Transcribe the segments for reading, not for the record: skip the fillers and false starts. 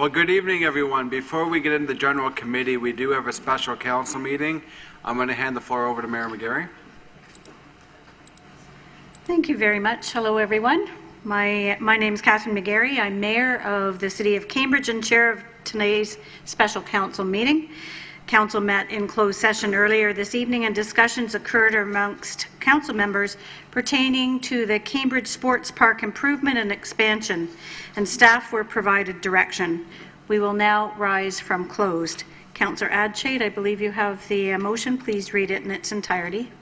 Well, good evening, everyone. Before we get into the general committee, we do have a special council meeting. I'm going to hand the floor over to Mayor McGarry. Thank you very much. Hello, everyone. My name is Catherine McGarry. I'm Mayor of the City of Cambridge and Chair of today's special council meeting. Council met in closed session earlier this evening and discussions occurred amongst council members pertaining to the Cambridge Sports Park improvement and expansion, and staff were provided direction. We will now rise from closed. Councillor Adshade, I believe you have the motion. Please read it in its entirety.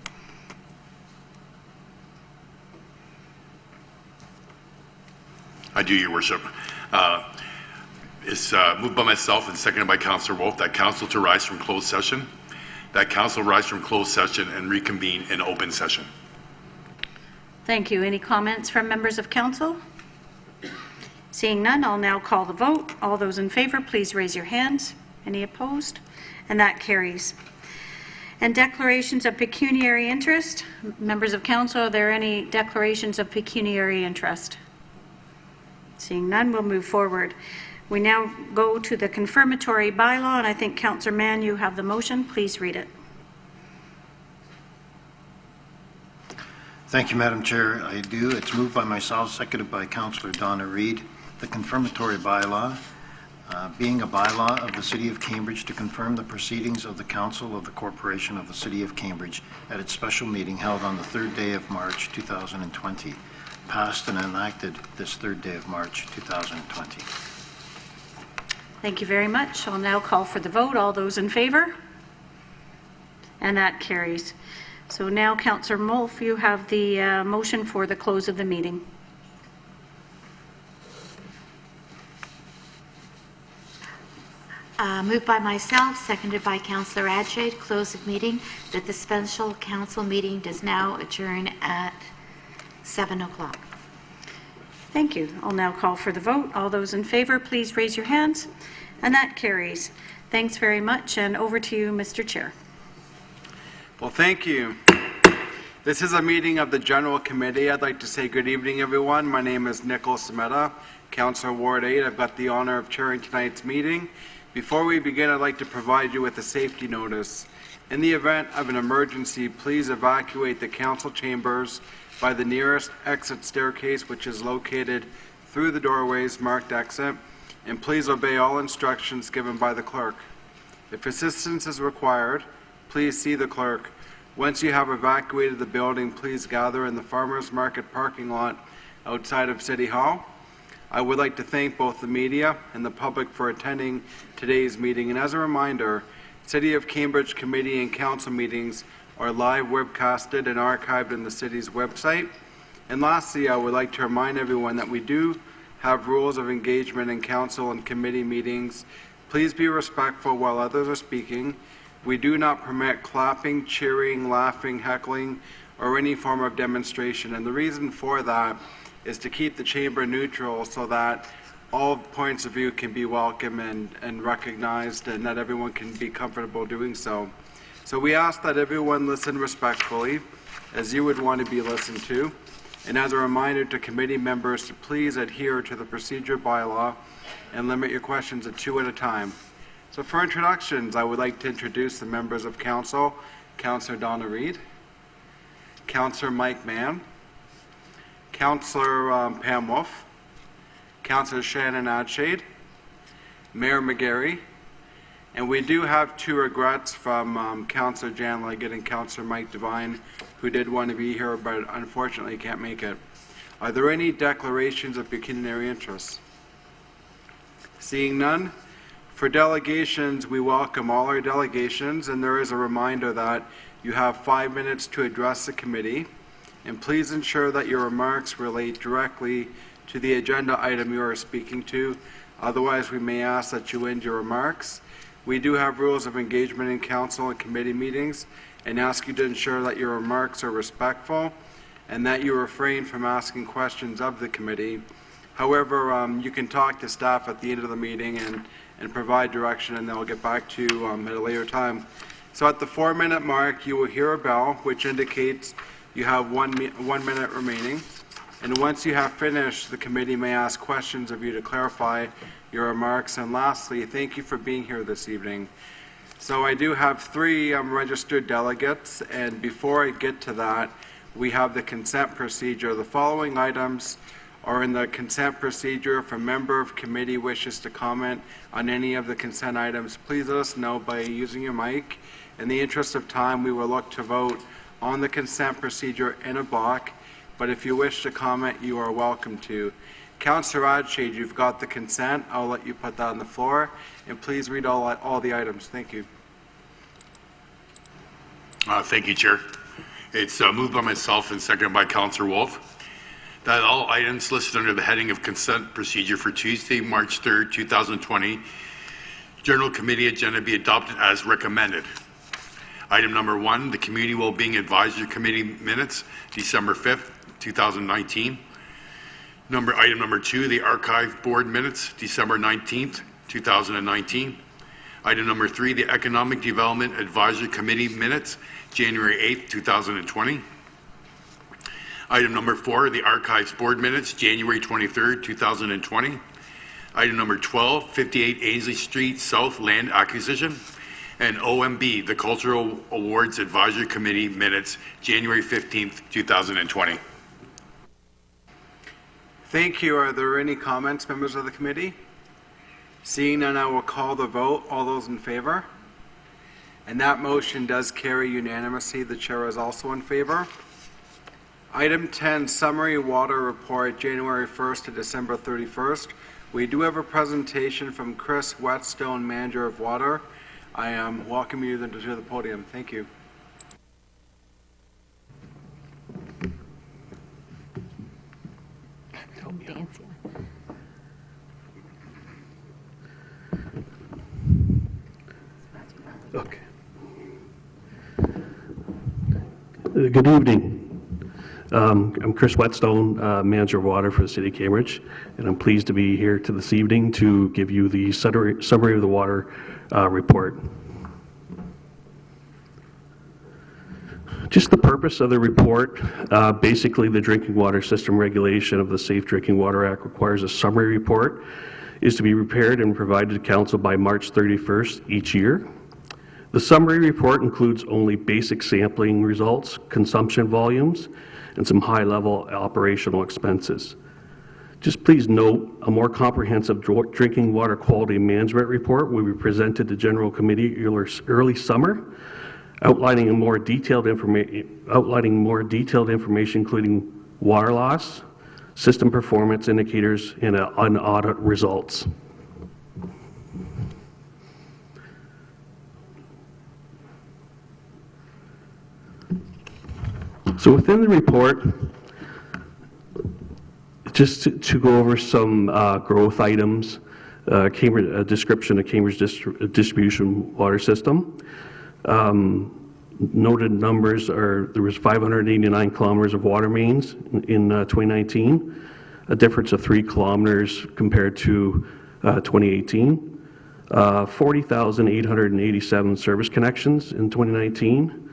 I do, Your Worship. It's moved by myself and seconded by Councillor Wolf that council to rise from closed session. That council rise from closed session and reconvene in open session. Thank you. Any comments from members of council? Seeing none, I'll now call the vote. All those in favor, please raise your hands. Any opposed? And that carries. And declarations of pecuniary interest. Members of council, are there any declarations of pecuniary interest? Seeing none, we'll move forward. We now go to the confirmatory bylaw, and I think Councillor Mann, you have the motion. Please read it. Thank you, Madam Chair. I do. It's moved by myself, seconded by Councillor Donna Reid. The confirmatory bylaw, being a bylaw of the City of Cambridge to confirm the proceedings of the Council of the Corporation of the City of Cambridge at its special meeting held on the 3rd day of March 2020, passed and enacted this 3rd day of March 2020. Thank you very much. I'll now call for the vote. All those in favor? And that carries. So now, Councillor Wolf, you have the motion for the close of the meeting. Moved by myself, seconded by Councillor Adshade, close of meeting, that the special council meeting does now adjourn at 7 o'clock. Thank you. I'll now call for the vote. All those in favor, please raise your hands. And that carries. Thanks very much. And over to you, Mr. Chair. Well, thank you. This is a meeting of the General Committee. I'd like to say good evening, everyone. My name is Nicholas Semeta, Councillor Ward 8. I've got the honor of chairing tonight's meeting. Before we begin, I'd like to provide you with a safety notice. In the event of an emergency, please evacuate the council chambers by the nearest exit staircase, which is located through the doorways marked exit, and please obey all instructions given by the clerk. If assistance is required, please see the clerk. Once you have evacuated the building, please gather in the Farmers Market parking lot outside of City Hall. I would like to thank both the media and the public for attending today's meeting, and as a reminder, City of Cambridge Committee and Council meetings are live webcasted and archived in the city's website. And lastly, I would like to remind everyone that we do have rules of engagement in council and committee meetings. Please be respectful while others are speaking. We do not permit clapping, cheering, laughing, heckling, or any form of demonstration. And the reason for that is to keep the chamber neutral so that all points of view can be welcome and recognized, and that everyone can be comfortable doing so. So we ask that everyone listen respectfully, as you would want to be listened to. And as a reminder to committee members to please adhere to the procedure bylaw and limit your questions to 2 at a time. So for introductions, I would like to introduce the members of council. Councillor Donna Reid, Councillor Mike Mann, Councillor Pam Wolf, Councillor Shannon Adshade, Mayor McGarry, and we do have 2 regrets from Councillor Jan Leggett and Councillor Mike Devine, who did want to be here but unfortunately can't make it. Are there any declarations of pecuniary interest? Seeing none, for delegations, we welcome all our delegations, and there is a reminder that you have 5 minutes to address the committee, and please ensure that your remarks relate directly to the agenda item you are speaking to. Otherwise, we may ask that you end your remarks. We do have rules of engagement in council and committee meetings and ask you to ensure that your remarks are respectful and that you refrain from asking questions of the committee. However, you can talk to staff at the end of the meeting and provide direction, and they'll get back to you at a later time. So at the 4-minute mark, you will hear a bell, which indicates you have 1 minute remaining. And once you have finished, the committee may ask questions of you to clarify your remarks. And lastly, thank you for being here this evening. So I do have 3 registered delegates, and before I get to that, we have the consent procedure. The following items are in the consent procedure. If a member of committee wishes to comment on any of the consent items, please let us know by using your mic. In the interest of time, we will look to vote on the consent procedure in a block, but if you wish to comment, you are welcome to. Councillor Adshade, you've got the consent. I'll let you put that on the floor, and please read all the items. Thank you. Thank you, Chair. It's moved by myself and seconded by Councillor Wolf that all items listed under the heading of consent procedure for Tuesday, March 3rd, 2020, General Committee agenda be adopted as recommended. Item number 1, the Community Wellbeing Advisory Committee minutes, December 5th, 2019. Item number 2, the Archive Board minutes, December 19th, 2019. Item number 3, the Economic Development Advisory Committee minutes, January 8th, 2020. Item number 4, the Archives Board minutes, January 23rd, 2020. Item number 12, 58 Ainsley Street South land acquisition. And OMB, the Cultural Awards Advisory Committee minutes, January 15th, 2020. Thank you. Are there any comments, members of the committee? Seeing none, I will call the vote. All those in favor? And that motion does carry unanimously. The chair is also in favor. Item 10, Summary Water Report, January 1st to December 31st. We do have a presentation from Chris Whetstone, Manager of Water. I welcome you to the podium. Thank you. Okay. Good evening. I'm Chris Whetstone, Manager of Water for the City of Cambridge, and I'm pleased to be here this evening to give you the summary of the water report. Just the purpose of the report, basically the Drinking Water System Regulation of the Safe Drinking Water Act requires a summary report is to be prepared and provided to Council by March 31st each year. The summary report includes only basic sampling results, consumption volumes, and some high-level operational expenses. Just please note, a more comprehensive drinking water quality management report will be presented to General Committee early summer, outlining more detailed information, including water loss, system performance indicators, and audit results. So within the report, just to go over some growth items, a description of Cambridge distribution water system. Noted numbers are there was 589 kilometers of water mains in 2019, a difference of 3 kilometers compared to 2018. 40,887 service connections in 2019.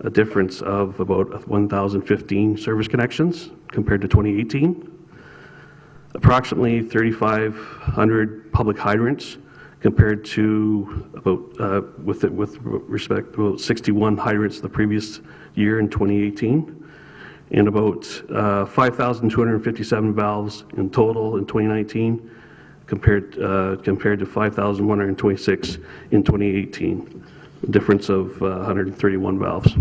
A difference of about 1,015 service connections compared to 2018. Approximately 3,500 public hydrants compared to about, with respect to about 61 hydrants the previous year in 2018. And about 5,257 valves in total in 2019 compared to 5,126 in 2018. A difference of 131 valves.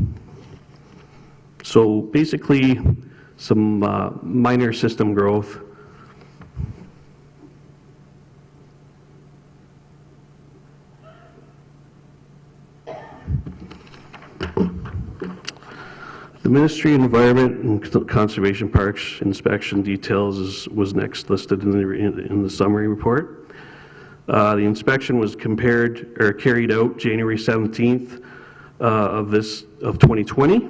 So basically, some minor system growth. The Ministry of Environment and Conservation Parks inspection details was next listed in the summary report. The inspection was carried out January 17th of 2020,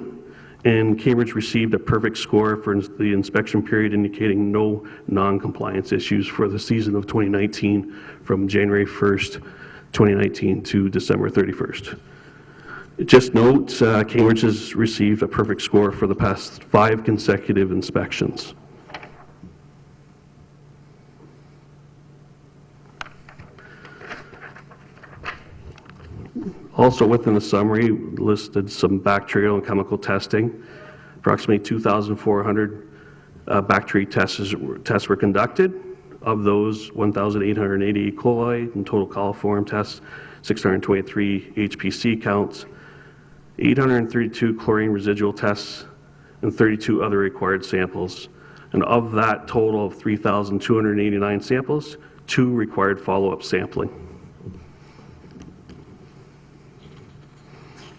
and Cambridge received a perfect score for the inspection period, indicating no non-compliance issues for the season of 2019 from January 1st, 2019 to December 31st. Just note, Cambridge has received a perfect score for the past 5 consecutive inspections. Also within the summary listed some bacterial and chemical testing. Approximately 2,400 bacteria tests were conducted. Of those, 1,880 E. coli and total coliform tests, 623 HPC counts, 832 chlorine residual tests, and 32 other required samples. And of that total of 3,289 samples, 2 required follow-up sampling.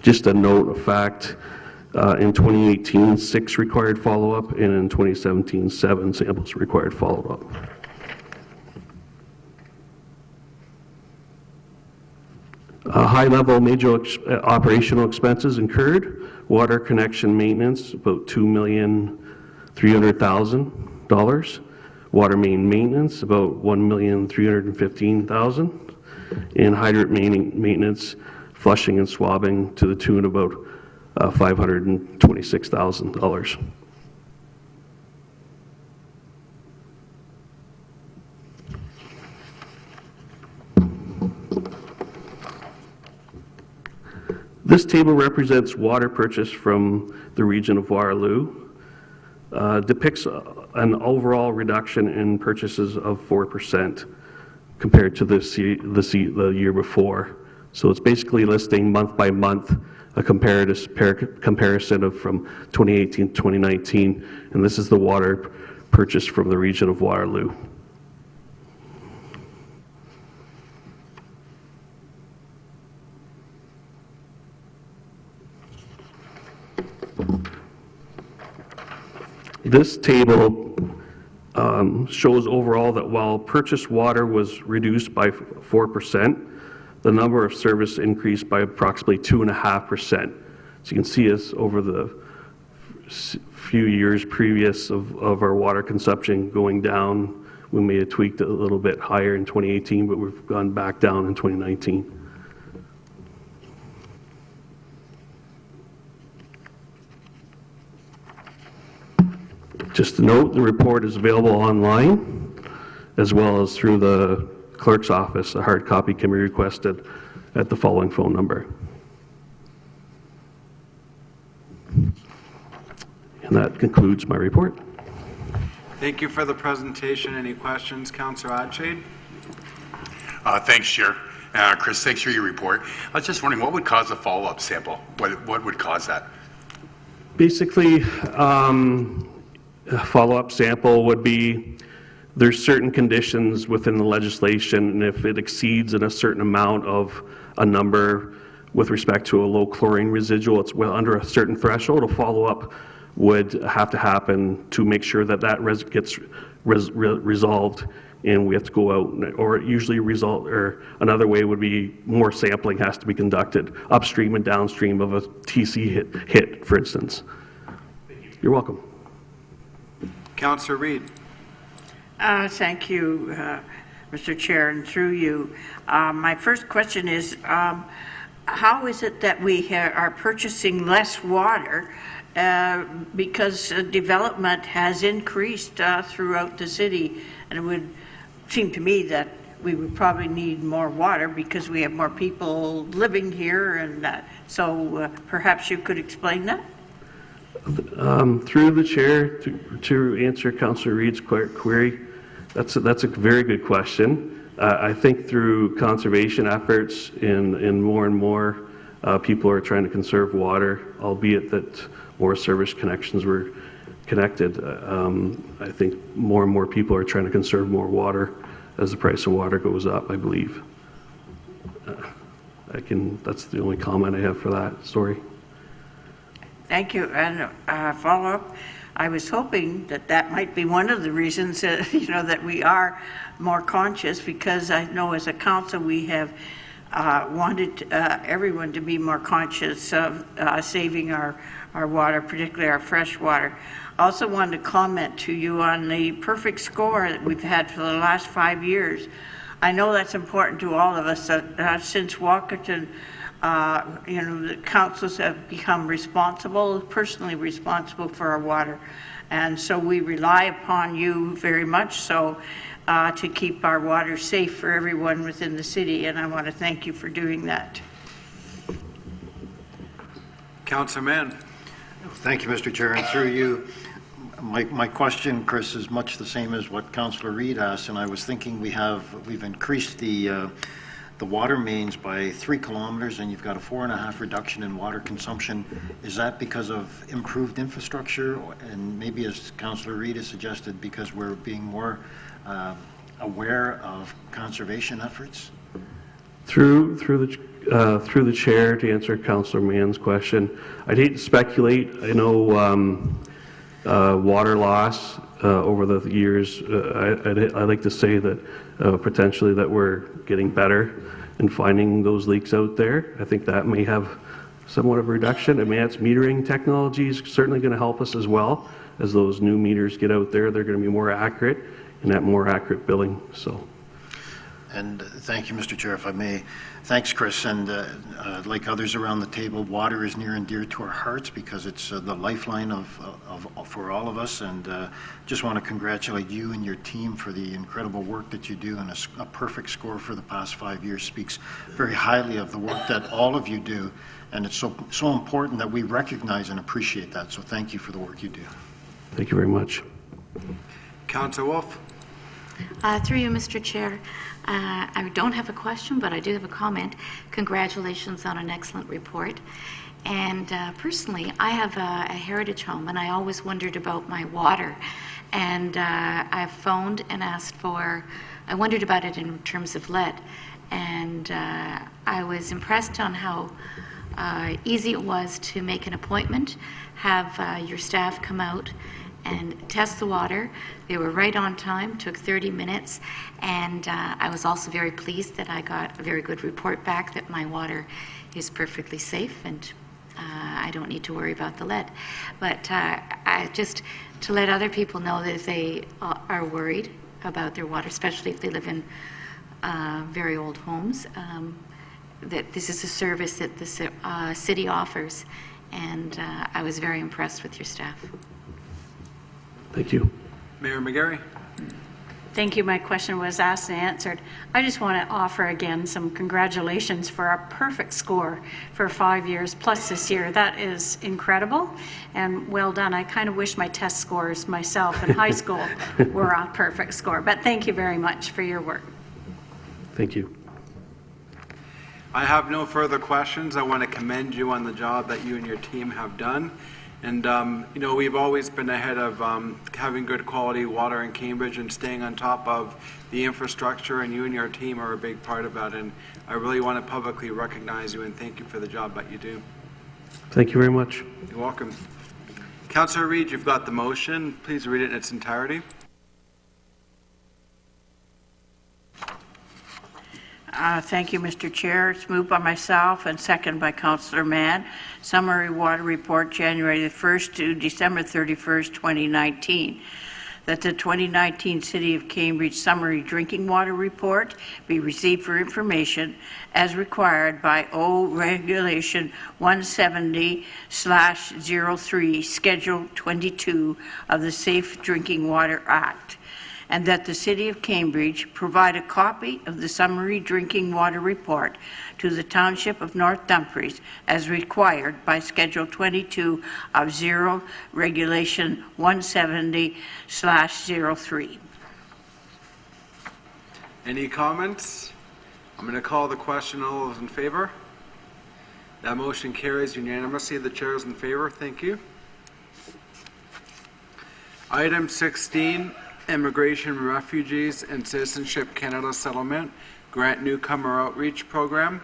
Just a note of fact, in 2018, 6 required follow-up, and in 2017, 7 samples required follow-up. High-level major operational expenses incurred: water connection maintenance, about $2,300,000. Water main maintenance, about $1,315,000. And hydrant maintenance, flushing and swabbing to the tune of about $526,000. This table represents water purchase from the region of Waterloo. Depicts an overall reduction in purchases of 4% compared to the year before. So it's basically listing month by month a comparison of from 2018 to 2019, and this is the water purchase from the region of Waterloo. This table shows overall that while purchased water was reduced by 4%, the number of service increased by approximately 2.5%. So you can see us over the few years previous of our water consumption going down. We may have tweaked it a little bit higher in 2018, but we've gone back down in 2019. Just to note, the report is available online as well as through the clerk's office. A hard copy can be requested at the following phone number. And that concludes my report. Thank you for the presentation. Any questions, Councillor Adshade? Thanks, Chair. Chris, thanks for your report. I was just wondering, what would cause a follow-up sample? What would cause that? Basically, a follow-up sample would be, there's certain conditions within the legislation, and if it exceeds in a certain amount of a number with respect to a low chlorine residual, it's well under a certain threshold, a follow-up would have to happen to make sure that that gets resolved, and we have to go out, or usually or another way would be more sampling has to be conducted upstream and downstream of a TC hit, for instance. You're welcome. Councillor Reid. Thank you, Mr. Chair, and through you. My first question is, how is it that we are purchasing less water because development has increased throughout the city, and it would seem to me that we would probably need more water because we have more people living here, and so perhaps you could explain that? Through the chair, to answer Councillor Reid's query, that's a very good question. I think through conservation efforts and more people are trying to conserve water, albeit that more service connections were connected. I think more and more people are trying to conserve more water as the price of water goes up, I believe. That's the only comment I have for that story. Thank you. And follow-up, I was hoping that that might be one of the reasons that we are more conscious, because I know as a council we have wanted everyone to be more conscious of saving our water, particularly our fresh water. I also wanted to comment to you on the perfect score that we've had for the last 5 years. I know that's important to all of us. Since Walkerton, the councils have become personally responsible for our water. And so we rely upon you very much so to keep our water safe for everyone within the city. And I want to thank you for doing that. Councillor Mann. Thank you, Mr. Chair, and through you, my question, Chris, is much the same as what Councillor Reid asked, and I was thinking we've increased the water mains by 3 kilometers, and you've got a 4.5 reduction in water consumption. Is that because of improved infrastructure, and maybe, as Councillor Reid has suggested, because we're being more aware of conservation efforts? Through the chair, to answer Councillor Mann's question, I'd hate to speculate. I know water loss over the years. I'd like to say that potentially that we're getting better in finding those leaks out there. I think that may have somewhat of a reduction. Advanced metering technology is certainly going to help us as well. As those new meters get out there, they're going to be more accurate and have more accurate billing. So. And thank you, Mr. Chair, if I may. Thanks, Chris. And like others around the table, water is near and dear to our hearts because it's the lifeline for all of us. And just want to congratulate you and your team for the incredible work that you do. And a perfect score for the past 5 years speaks very highly of the work that all of you do. And it's so important that we recognize and appreciate that. So thank you for the work you do. Thank you very much. Councillor Wolf. Through you, Mr. Chair, I don't have a question, but I do have a comment. Congratulations on an excellent report. And personally, I have a heritage home, and I always wondered about my water. And I've phoned and asked I wondered about it in terms of lead. And I was impressed on how easy it was to make an appointment, have your staff come out and test the water. They were right on time, took 30 minutes, and I was also very pleased that I got a very good report back that my water is perfectly safe and I don't need to worry about the lead. But I just to let other people know that if they are worried about their water, especially if they live in very old homes, that this is a service that the city offers, and I was very impressed with your staff. Thank you. Mayor McGarry. Thank you. My question was asked and answered. I just want to offer again some congratulations for a perfect score for 5 years plus this year. That is incredible and well done. I kind of wish my test scores myself in high school were a perfect score, but thank you very much for your work. Thank you. I have no further questions. I want to commend you on the job that you and your team have done. And, you know, we've always been ahead of having good quality water in Cambridge and staying on top of the infrastructure, and you and your team are a big part of that. And I really want to publicly recognize you and thank you for the job that you do. Thank you very much. You're welcome. Councillor Reid, you've got the motion. Please read it in its entirety. Thank you, Mr. Chair. It's moved by myself and second by Councillor Mann. Summary Water Report, January the 1st to December 31st, 2019. That the 2019 City of Cambridge Summary Drinking Water Report be received for information as required by O Regulation 170/03, Schedule 22 of the Safe Drinking Water Act, and that the City of Cambridge provide a copy of the Summary Drinking Water Report to the Township of North Dumfries as required by Schedule 22 of Zero Regulation 170/03. Any comments? I'm going to call the question. All those in favor? That motion carries unanimously. The chair is in favor. Thank you. Item 16. Immigration, Refugees, and Citizenship Canada Settlement Grant Newcomer Outreach Program.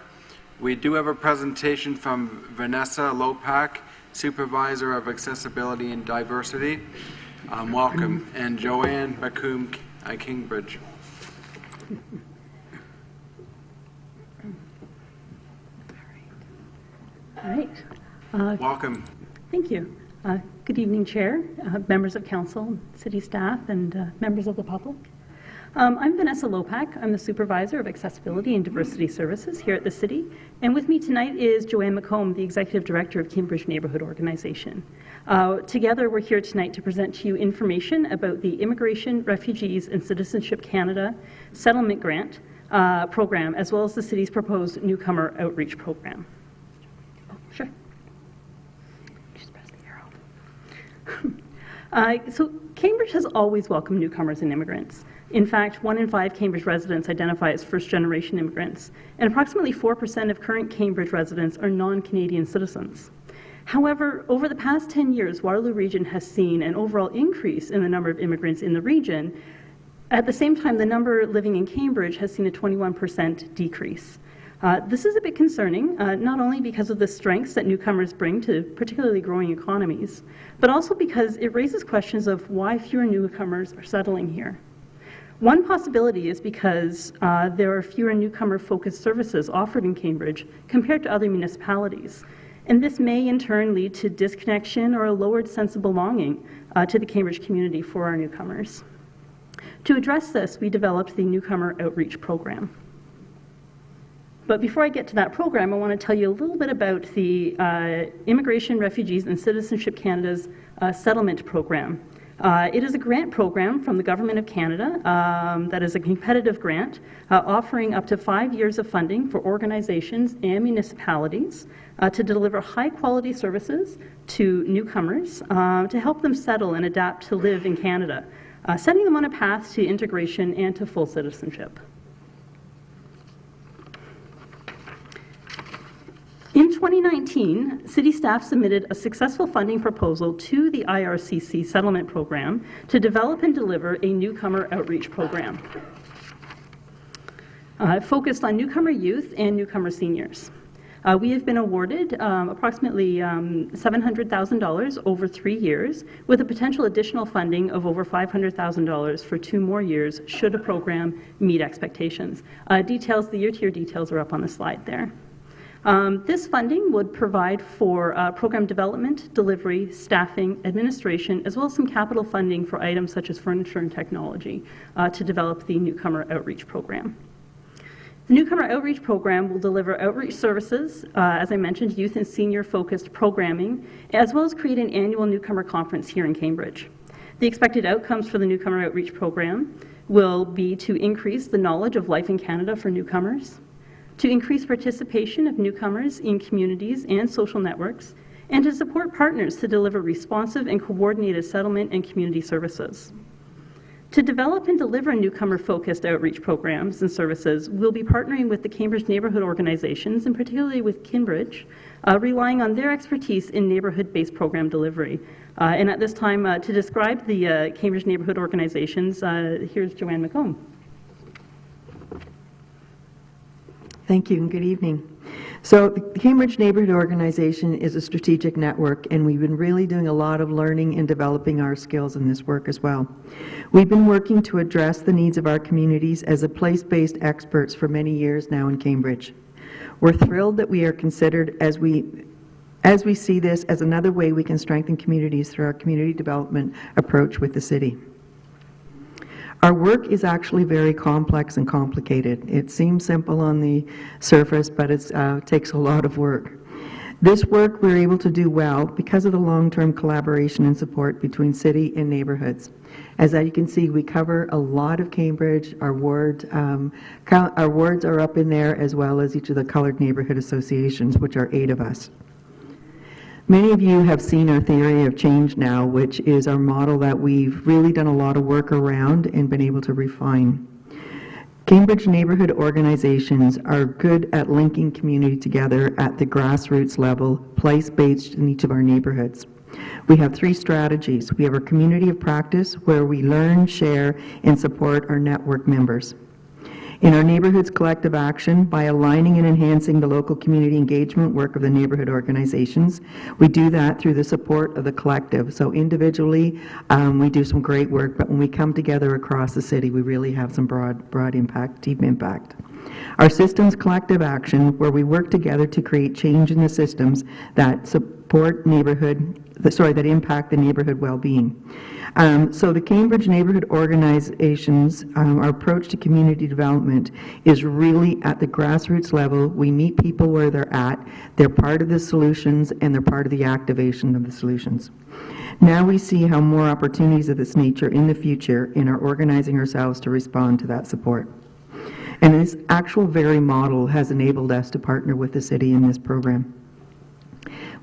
We do have a presentation from Vanessa Lopak, Supervisor of Accessibility and Diversity. Welcome. And Joanne Bacoum, Kingbridge. All right. Welcome. Thank you. Good evening, Chair, members of Council, City staff, and members of the public. I'm Vanessa Lopak. I'm the Supervisor of Accessibility and Diversity Services here at the City. And with me tonight is Joanne McComb, the Executive Director of Cambridge Neighbourhood Organization. Together, we're here tonight to present to you information about the Immigration, Refugees, and Citizenship Canada Settlement Grant Program, as well as the City's proposed Newcomer Outreach Program. Oh, sure. So Cambridge has always welcomed newcomers and immigrants. In fact, 1 in 5 Cambridge residents identify as first-generation immigrants, and approximately 4% of current Cambridge residents are non-Canadian citizens. However, over the past 10 years, Waterloo Region has seen an overall increase in the number of immigrants in the region. At the same time, the number living in Cambridge has seen a 21% decrease. This is a bit concerning, not only because of the strengths that newcomers bring to particularly growing economies, but also because it raises questions of why fewer newcomers are settling here. One possibility is because there are fewer newcomer-focused services offered in Cambridge compared to other municipalities. And this may in turn lead to disconnection or a lowered sense of belonging to the Cambridge community for our newcomers. To address this, we developed the Newcomer Outreach Program. But before I get to that program, I want to tell you a little bit about the Immigration, Refugees and Citizenship Canada's Settlement Program. It is a grant program from the Government of Canada that is a competitive grant offering up to 5 years of funding for organizations and municipalities to deliver high-quality services to newcomers to help them settle and adapt to live in Canada, setting them on a path to integration and to full citizenship. In 2019, City staff submitted a successful funding proposal to the IRCC Settlement Program to develop and deliver a newcomer outreach program focused on newcomer youth and newcomer seniors. We have been awarded approximately $700,000 over 3 years, with a potential additional funding of over $500,000 for 2 more years should a program meet expectations. The year-to-year details are up on the slide there. This funding would provide for program development, delivery, staffing, administration, as well as some capital funding for items such as furniture and technology to develop the Newcomer Outreach Program. The Newcomer Outreach Program will deliver outreach services, as I mentioned, youth and senior-focused programming, as well as create an annual newcomer conference here in Cambridge. The expected outcomes for the Newcomer Outreach Program will be to increase the knowledge of life in Canada for newcomers, to increase participation of newcomers in communities and social networks, and to support partners to deliver responsive and coordinated settlement and community services. To develop and deliver newcomer-focused outreach programs and services, we'll be partnering with the Cambridge neighbourhood organizations, and particularly with Kinbridge, relying on their expertise in neighbourhood-based program delivery. And at this time, to describe the Cambridge neighbourhood organizations, here's Joanne McComb. Thank you and good evening. So the Cambridge Neighbourhood Organization is a strategic network, and we've been really doing a lot of learning and developing our skills in this work as well. We've been working to address the needs of our communities as a place-based experts for many years now in Cambridge. We're thrilled that we are considered as we see this as another way we can strengthen communities through our community development approach with the city. Our work is actually very complex and complicated. It seems simple on the surface, but it takes a lot of work. This work we're able to do well because of the long-term collaboration and support between city and neighbourhoods. As you can see, we cover a lot of Cambridge. Our wards are up in there, as well as each of the coloured neighbourhood associations, which are 8 of us. Many of you have seen our theory of change now, which is our model that we've really done a lot of work around and been able to refine. Cambridge neighbourhood organizations are good at linking community together at the grassroots level, place-based in each of our neighbourhoods. We have 3 strategies. We have our community of practice, where we learn, share, and support our network members. In our neighbourhoods collective action, by aligning and enhancing the local community engagement work of the neighbourhood organizations, we do that through the support of the collective. So individually, we do some great work, but when we come together across the city, we really have some broad impact, deep impact. Our systems collective action, where we work together to create change in the systems that support that impact the neighbourhood well-being. So the Cambridge neighbourhood organizations, our approach to community development is really at the grassroots level. We meet people where they're at, they're part of the solutions, and they're part of the activation of the solutions. Now we see how more opportunities of this nature in the future in our organizing ourselves to respond to that support. And this actual very model has enabled us to partner with the city in this program.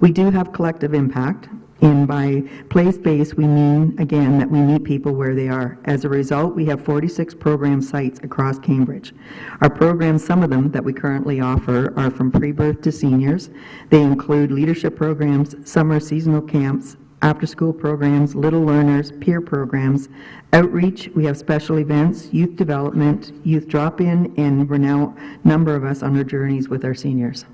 We do have collective impact. And by place-based, we mean, again, that we meet people where they are. As a result, we have 46 program sites across Cambridge. Our programs, some of them that we currently offer, are from pre-birth to seniors. They include leadership programs, summer seasonal camps, after-school programs, little learners, peer programs, outreach. We have special events, youth development, youth drop-in, and we're now a number of us on our journeys with our seniors.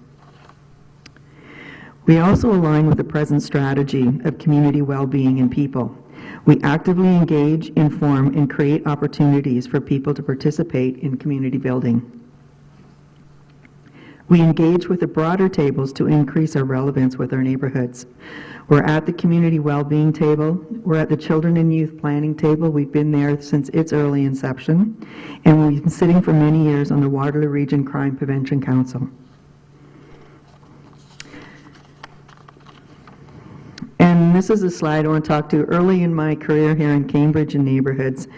We also align with the present strategy of community well-being and people. We actively engage, inform, and create opportunities for people to participate in community building. We engage with the broader tables to increase our relevance with our neighborhoods. We're at the community well-being table. We're at the children and youth planning table. We've been there since its early inception. And we've been sitting for many years on the Waterloo Region Crime Prevention Council. And this is a slide I want to talk to. Early in my career here in Cambridge and neighborhoods,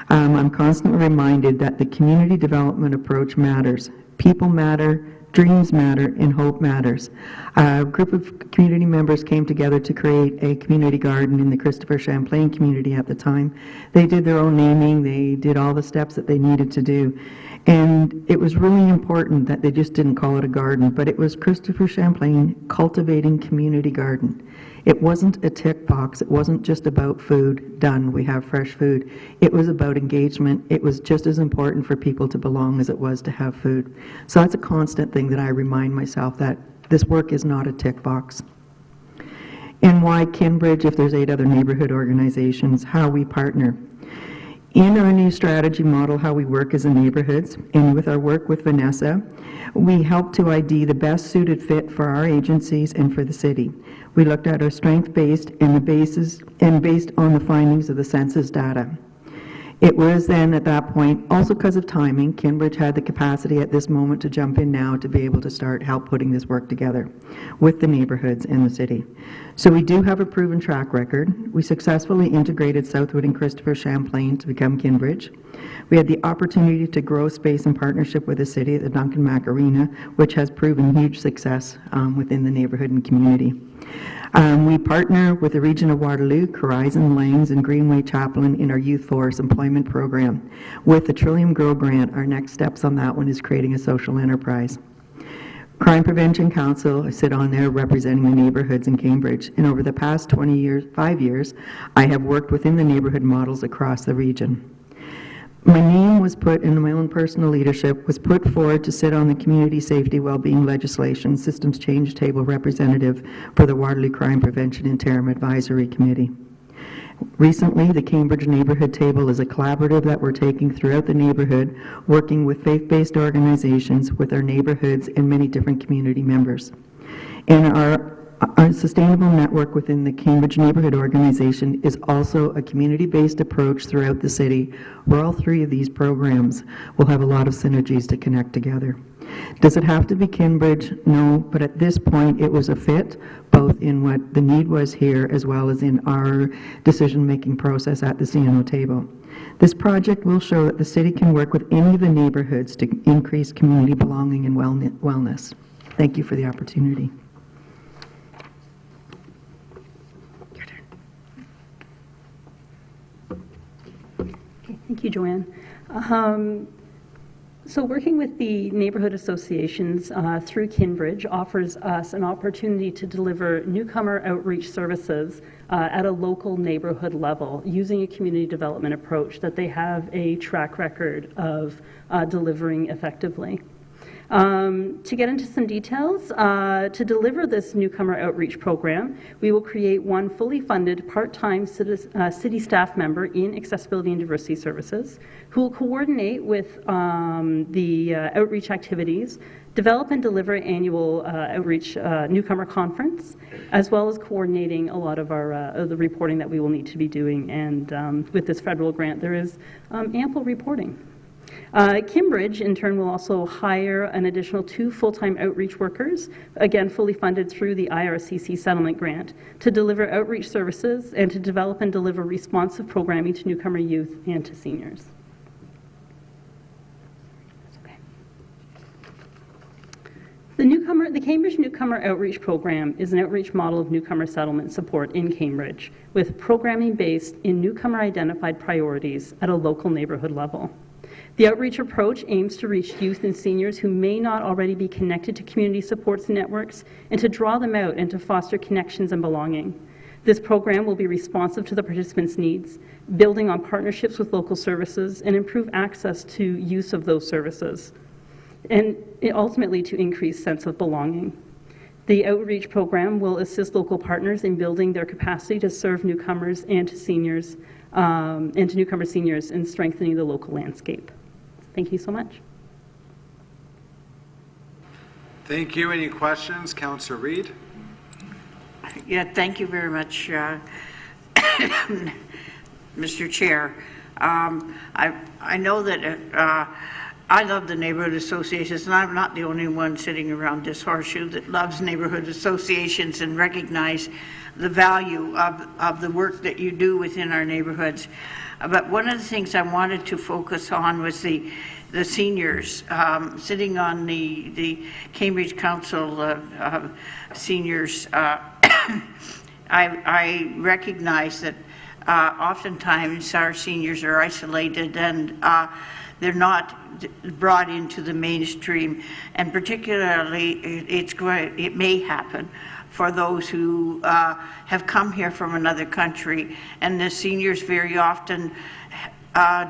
I'm constantly reminded that the community development approach matters. People matter, dreams matter, and hope matters. A group of community members came together to create a community garden in the Christopher Champlain community at the time. They did their own naming, they did all the steps that they needed to do. And it was really important that they just didn't call it a garden, but it was Christopher Champlain Cultivating Community Garden. It wasn't a tick box. It wasn't just about food, done, we have fresh food. It was about engagement. It was just as important for people to belong as it was to have food. So that's a constant thing that I remind myself, that this work is not a tick box. And why Kinbridge, if there's 8 other neighborhood organizations, how we partner. In our new strategy model, how we work as a neighborhoods, and with our work with Vanessa, we help to ID the best suited fit for our agencies and for the city. We looked at our strength-based and based on the findings of the census data. It was then at that point, also because of timing, Kinbridge had the capacity at this moment to jump in now to be able to start help putting this work together with the neighborhoods in the city. So we do have a proven track record. We successfully integrated Southwood and Christopher Champlain to become Kinbridge. We had the opportunity to grow space in partnership with the city at the Duncan Mac Arena, which has proven huge success within the neighborhood and community. We partner with the region of Waterloo, Horizon, Langs, and Greenway Chaplain in our Youth Force Employment Program. With the Trillium Grow Grant, our next steps on that one is creating a social enterprise. Crime Prevention Council, I sit on there representing the neighborhoods in Cambridge, and over the past 5 years, I have worked within the neighborhood models across the region. My name was put, in my own personal leadership, was put forward to sit on the Community Safety Wellbeing Legislation Systems Change Table representative for the Waterloo Crime Prevention Interim Advisory Committee. Recently, the Cambridge Neighborhood Table is a collaborative that we're taking throughout the neighborhood, working with faith-based organizations, with our neighborhoods, and many different community members. And our sustainable network within the Cambridge Neighborhood Organization is also a community-based approach throughout the city, where all 3 of these programs will have a lot of synergies to connect together. Does it have to be Kinbridge? No, but at this point it was a fit, both in what the need was here as well as in our decision-making process at the CNO table. This project will show that the city can work with any of the neighborhoods to increase community belonging and wellness. Thank you for the opportunity. Thank you, Joanne. So working with the neighborhood associations through Kinbridge offers us an opportunity to deliver newcomer outreach services at a local neighborhood level using a community development approach that they have a track record of delivering effectively. To get into some details, to deliver this newcomer outreach program, we will create one fully funded part-time city staff member in accessibility and diversity services who will coordinate with the outreach activities, develop and deliver annual outreach newcomer conference, as well as coordinating a lot of our the reporting that we will need to be doing. And with this federal grant, there is ample reporting. Kinbridge, in turn, will also hire an additional 2 full-time outreach workers, again fully funded through the IRCC settlement grant, to deliver outreach services and to develop and deliver responsive programming to newcomer youth and to seniors. The The Cambridge Newcomer Outreach Program is an outreach model of newcomer settlement support in Cambridge, with programming based in newcomer-identified priorities at a local neighborhood level. The outreach approach aims to reach youth and seniors who may not already be connected to community supports and networks, and to draw them out and to foster connections and belonging. This program will be responsive to the participants' needs, building on partnerships with local services, and improve access to use of those services, and ultimately to increase sense of belonging. The outreach program will assist local partners in building their capacity to serve newcomers and to seniors, and to newcomer seniors, and strengthening the local landscape. Thank you so much. Thank you. Any questions? Councillor Reid? Yeah, thank you very much, Mr. Chair. I know that I love the neighborhood associations, and I'm not the only one sitting around this horseshoe that loves neighborhood associations and recognize the value of the work that you do within our neighborhoods. But one of the things I wanted to focus on was the seniors. Sitting on the Cambridge Council of Seniors, I recognize that oftentimes our seniors are isolated, and they're not brought into the mainstream, and particularly it may happen for those who have come here from another country, and the seniors very often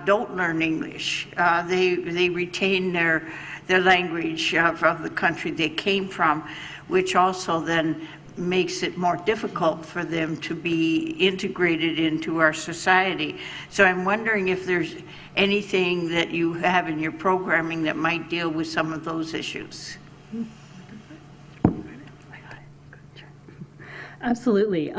don't learn English. They retain their language of the country they came from, which also then makes it more difficult for them to be integrated into our society. So I'm wondering if there's anything that you have in your programming that might deal with some of those issues. Absolutely.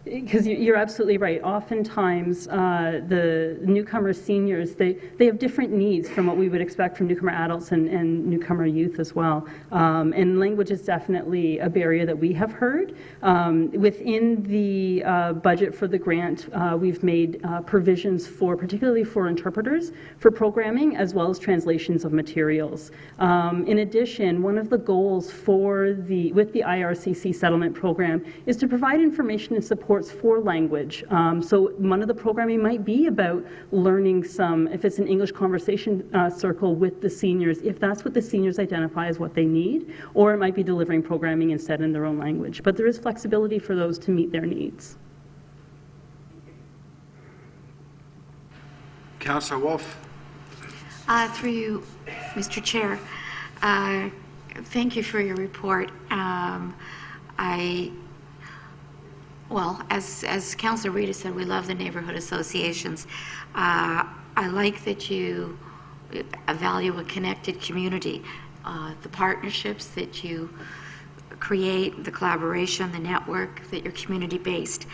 Because you're absolutely right. Oftentimes, the newcomer seniors, they have different needs from what we would expect from newcomer adults and newcomer youth as well. And language is definitely a barrier that we have heard. Within the budget for the grant, we've made provisions particularly for interpreters, for programming, as well as translations of materials. In addition, one of the goals with the IRCC settlement program is to provide information and support for language. So one of the programming might be about learning if it's an English conversation circle with the seniors, if that's what the seniors identify as what they need, or it might be delivering programming instead in their own language. But there is flexibility for those to meet their needs. Councillor Wolf? Through you, Mr. Chair, thank you for your report. Well, as Councillor Reid said, we love the neighborhood associations. I like that you value a connected community, the partnerships that you create, the collaboration, the network, that you're community-based.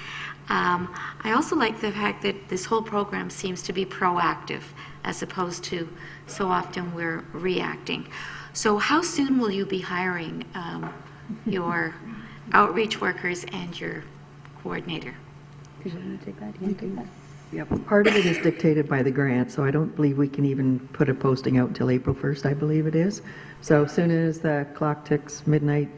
I also like the fact that this whole program seems to be proactive, as opposed to so often we're reacting. So how soon will you be hiring your outreach workers and your coordinator? Did you want to take that? Do you want to take that? Yep. Part of it is dictated by the grant, so I don't believe we can even put a posting out until April 1st, I believe it is. So as soon as the clock ticks midnight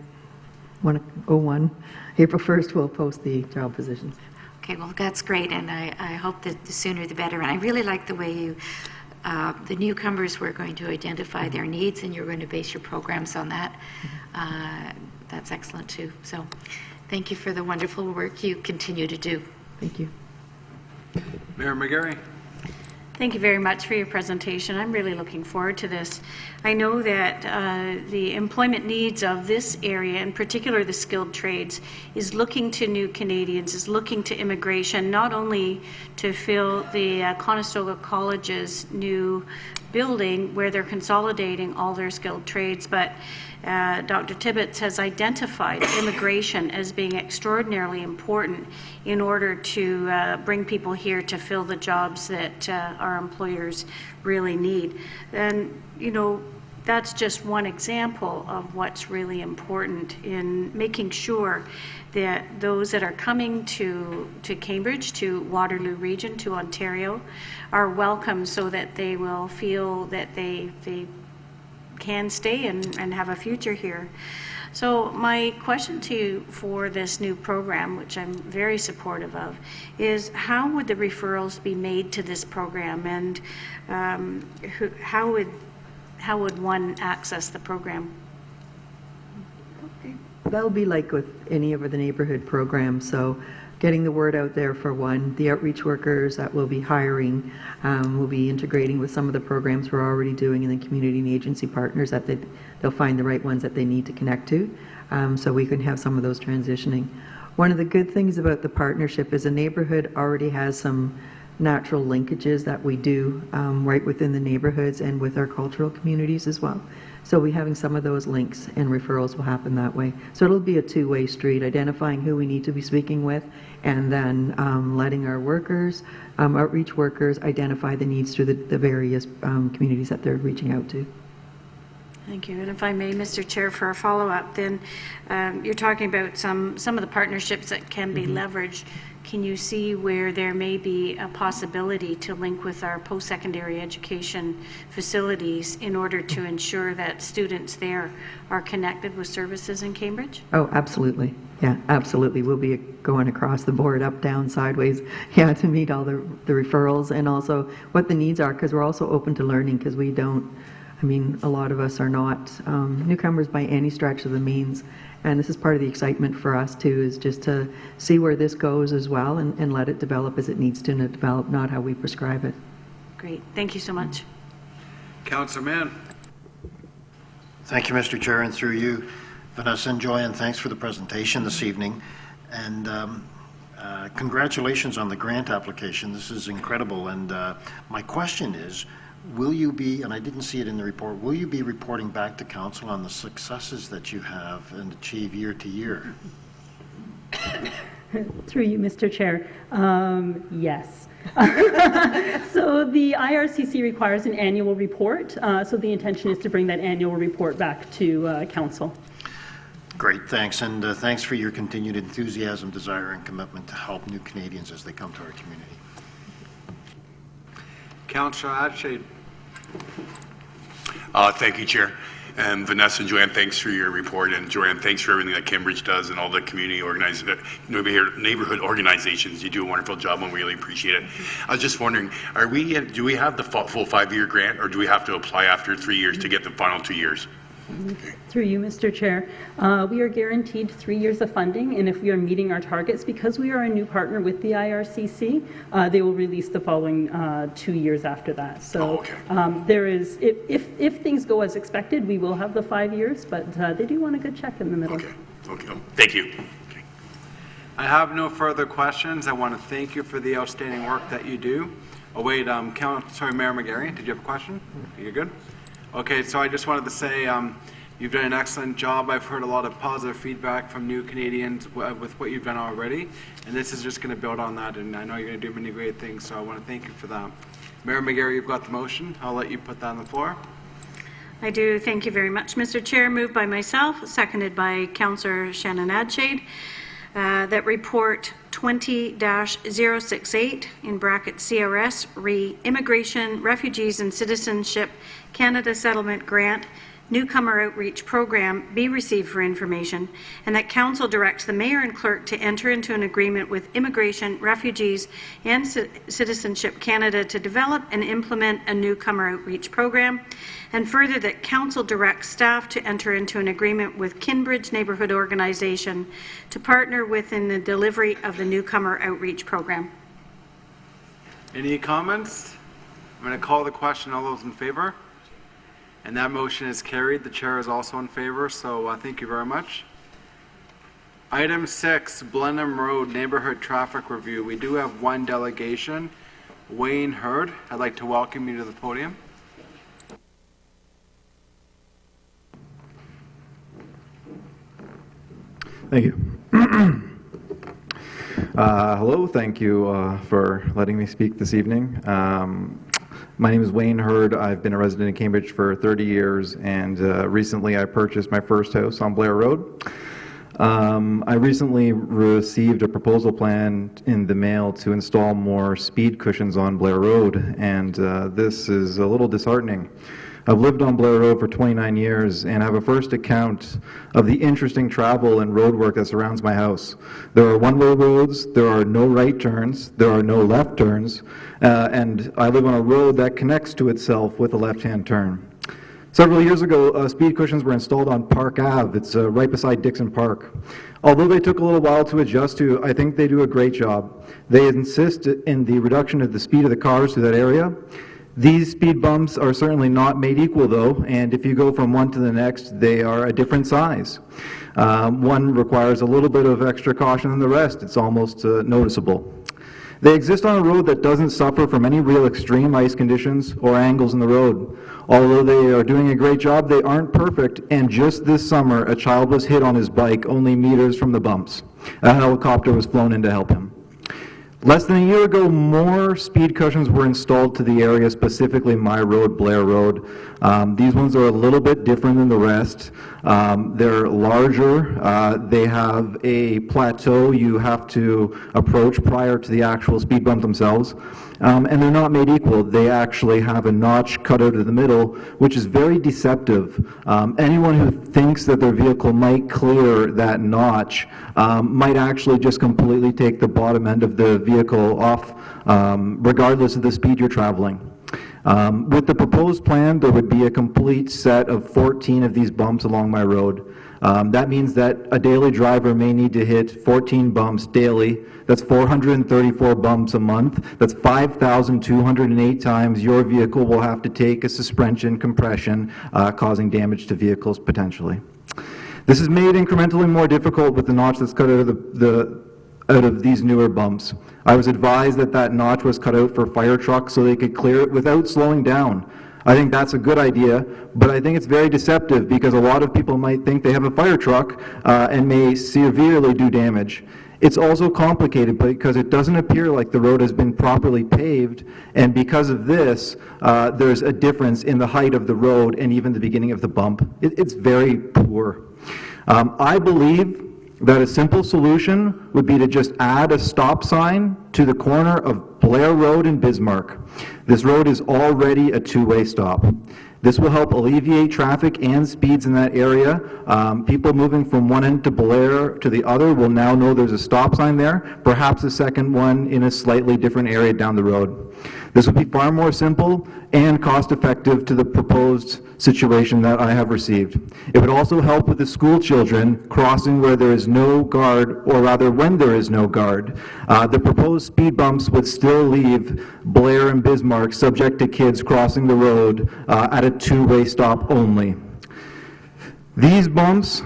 1:01, April 1st, we'll post the job positions. Okay, well, that's great, and I hope that the sooner the better. And I really like the way the newcomers were going to identify their needs, and you're going to base your programs on that. That's excellent, too. So thank you for the wonderful work you continue to do. Thank you. Mayor McGarry? Thank you very much for your presentation. I'm really looking forward to this. I know that the employment needs of this area, in particular the skilled trades, is looking to new Canadians, is looking to immigration, not only to fill the Conestoga College's new building where they're consolidating all their skilled trades, but Dr. Tibbetts has identified immigration as being extraordinarily important in order to bring people here to fill the jobs that our employers really need. And, you know, that's just one example of what's really important in making sure that those that are coming to Cambridge, to Waterloo region, to Ontario, are welcome so that they will feel that they can stay and have a future here. So my question to you for this new program, which I'm very supportive of, is how would the referrals be made to this program, and how would one access the program? That'll be like with any of the neighborhood programs, so getting the word out there for one. The outreach workers that we'll be hiring will be integrating with some of the programs we're already doing, and then community and agency partners that they'll find the right ones that they need to connect to, so we can have some of those transitioning. One of the good things about the partnership is the neighborhood already has some natural linkages that we do right within the neighborhoods and with our cultural communities as well. So we having some of those links and referrals will happen that way. So it'll be a two-way street, identifying who we need to be speaking with, and then letting our workers, outreach workers, identify the needs through the various communities that they're reaching out to. Thank you. And if I may, Mr. Chair, for a follow-up, then you're talking about some of the partnerships that can be leveraged. Can you see where there may be a possibility to link with our post-secondary education facilities in order to ensure that students there are connected with services in Cambridge? Oh, absolutely. Yeah, absolutely. We'll be going across the board, up, down, sideways, yeah, to meet all the referrals and also what the needs are, because we're also open to learning, because we don't, I mean, a lot of us are not newcomers by any stretch of the means. And this is part of the excitement for us, too, is just to see where this goes as well and let it develop as it needs to, and develop not how we prescribe it. Great. Thank you so much. Councillor Mann. Thank you, Mr. Chair, and through you, Vanessa and Joanne, thanks for the presentation this evening. And congratulations on the grant application. This is incredible. And my question is, will you be, and I didn't see it in the report, will you be reporting back to council on the successes that you have and achieve year to year? Through you, Mr. Chair. Yes. So the IRCC requires an annual report, so the intention is to bring that annual report back to council. Great, thanks. And thanks for your continued enthusiasm, desire, and commitment to help new Canadians as they come to our community. Councillor Adshade. Thank you, Chair. And Vanessa and Joanne, thanks for your report. And Joanne, thanks for everything that Cambridge does and all the community neighborhood organizations. You do a wonderful job, and we really appreciate it. I was just wondering, do we have the full 5-year grant, or do we have to apply after 3 years to get the final 2 years? Through you, Mr. Chair. We are guaranteed 3 years of funding, and if we are meeting our targets, because we are a new partner with the IRCC, they will release the following 2 years after that. So there is, if things go as expected, we will have the 5 years, but they do want a good check in the middle. Okay. Thank you. Okay. I have no further questions. I want to thank you for the outstanding work that you do. Oh, wait, sorry, Mayor McGarry, did you have a question? You're good? Okay, so I just wanted to say you've done an excellent job. I've heard a lot of positive feedback from new Canadians with what you've done already, and this is just going to build on that, and I know you're going to do many great things, so I want to thank you for that. Mayor McGarry, you've got the motion. I'll let you put that on the floor. I do. Thank you very much, Mr. Chair. Moved by myself, seconded by Councillor Shannon Adshade, that report 20-068 in bracket CRS Immigration, Refugees and Citizenship Canada Settlement Grant Newcomer Outreach Program be received for information, and that Council directs the Mayor and Clerk to enter into an agreement with Immigration, Refugees and Citizenship Canada to develop and implement a Newcomer Outreach Program, and further that Council directs staff to enter into an agreement with Kinbridge Neighbourhood Organization to partner within the delivery of the Newcomer Outreach Program. Any comments? I'm going to call the question. All those in favor? And that motion is carried. The chair is also in favor, so thank you very much. Item 6, Blenheim Road Neighborhood Traffic Review. We do have one delegation. Wayne Hurd, I'd like to welcome you to the podium. Thank you. Hello, thank you for letting me speak this evening. My name is Wayne Hurd. I've been a resident in Cambridge for 30 years, and recently I purchased my first house on Blair Road. I recently received a proposal plan in the mail to install more speed cushions on Blair Road, and this is a little disheartening. I've lived on Blair Road for 29 years and have a first account of the interesting travel and road work that surrounds my house. There are one-way roads, there are no right turns, there are no left turns, and I live on a road that connects to itself with a left-hand turn. Several years ago, speed cushions were installed on Park Ave. It's right beside Dixon Park. Although they took a little while to adjust to, I think they do a great job. They insist in the reduction of the speed of the cars through that area. These speed bumps are certainly not made equal, though, and if you go from one to the next, they are a different size. One requires a little bit of extra caution than the rest. It's almost noticeable. They exist on a road that doesn't suffer from any real extreme ice conditions or angles in the road. Although they are doing a great job, they aren't perfect, and just this summer, a child was hit on his bike only meters from the bumps. A helicopter was flown in to help him. Less than a year ago, more speed cushions were installed to the area, specifically my road, Blair Road. These ones are a little bit different than the rest. They're larger. They have a plateau you have to approach prior to the actual speed bump themselves. And they're not made equal. They actually have a notch cut out of the middle, which is very deceptive. Anyone who thinks that their vehicle might clear that notch might actually just completely take the bottom end of the vehicle off, regardless of the speed you're traveling. With the proposed plan, there would be a complete set of 14 of these bumps along my road. That means that a daily driver may need to hit 14 bumps daily. That's 434 bumps a month. That's 5,208 times your vehicle will have to take a suspension compression, causing damage to vehicles potentially. This is made incrementally more difficult with the notch that's cut out of these newer bumps. I was advised that that notch was cut out for fire trucks so they could clear it without slowing down. I think that's a good idea, but I think it's very deceptive because a lot of people might think they have a fire truck and may severely do damage. It's also complicated because it doesn't appear like the road has been properly paved, and because of this, there's a difference in the height of the road and even the beginning of the bump. It's very poor. I believe that a simple solution would be to just add a stop sign to the corner of Blair Road and Bismarck. This road is already a two-way stop. This will help alleviate traffic and speeds in that area. People moving from one end to Blair to the other will now know there's a stop sign there, perhaps a second one in a slightly different area down the road. This would be far more simple and cost-effective to the proposed situation that I have received. It would also help with the school children crossing where there is no guard, or rather when there is no guard. The proposed speed bumps would still leave Blair and Bismarck subject to kids crossing the road at a two-way stop only. These bumps,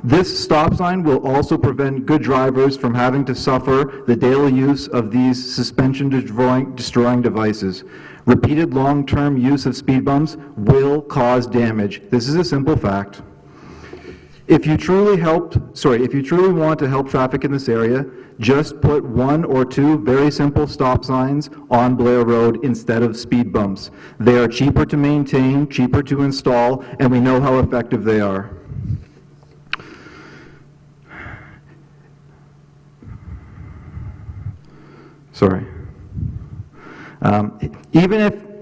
this stop sign will also prevent good drivers from having to suffer the daily use of these suspension-destroying devices. Repeated long-term use of speed bumps will cause damage. This is a simple fact. If you truly want to help traffic in this area, just put one or two very simple stop signs on Blair Road instead of speed bumps. They are cheaper to maintain, cheaper to install, and we know how effective they are.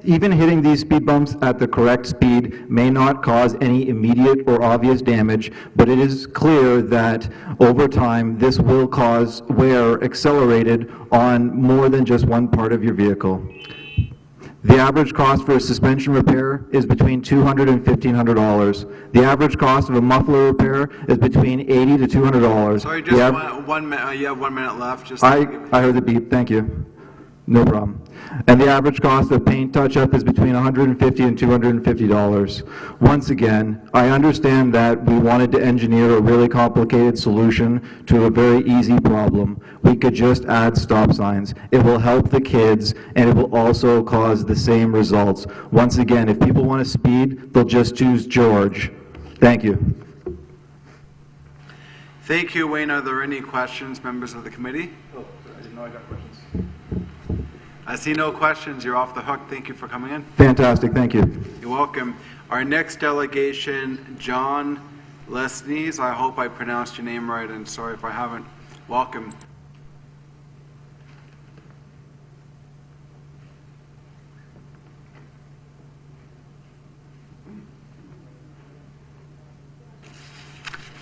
Even hitting these speed bumps at the correct speed may not cause any immediate or obvious damage, but it is clear that over time this will cause wear accelerated on more than just one part of your vehicle. The average cost for a suspension repair is between $200 and $1,500. The average cost of a muffler repair is between $80 to $200. Sorry, just 1 minute. You have 1 minute left. I heard the beep. Thank you. No problem. And the average cost of paint touch-up is between $150 and $250. Once again, I understand that we wanted to engineer a really complicated solution to a very easy problem. We could just add stop signs. It will help the kids, and it will also cause the same results. Once again, if people want to speed, they'll just choose George. Thank you. Thank you, Wayne. Are there any questions, members of the committee? Oh, I didn't know I got questions. I see no questions. You're off the hook. Thank you for coming in. Fantastic. Thank you. You're welcome. Our next delegation, John Lesnies. I hope I pronounced your name right, and sorry if I haven't. Welcome.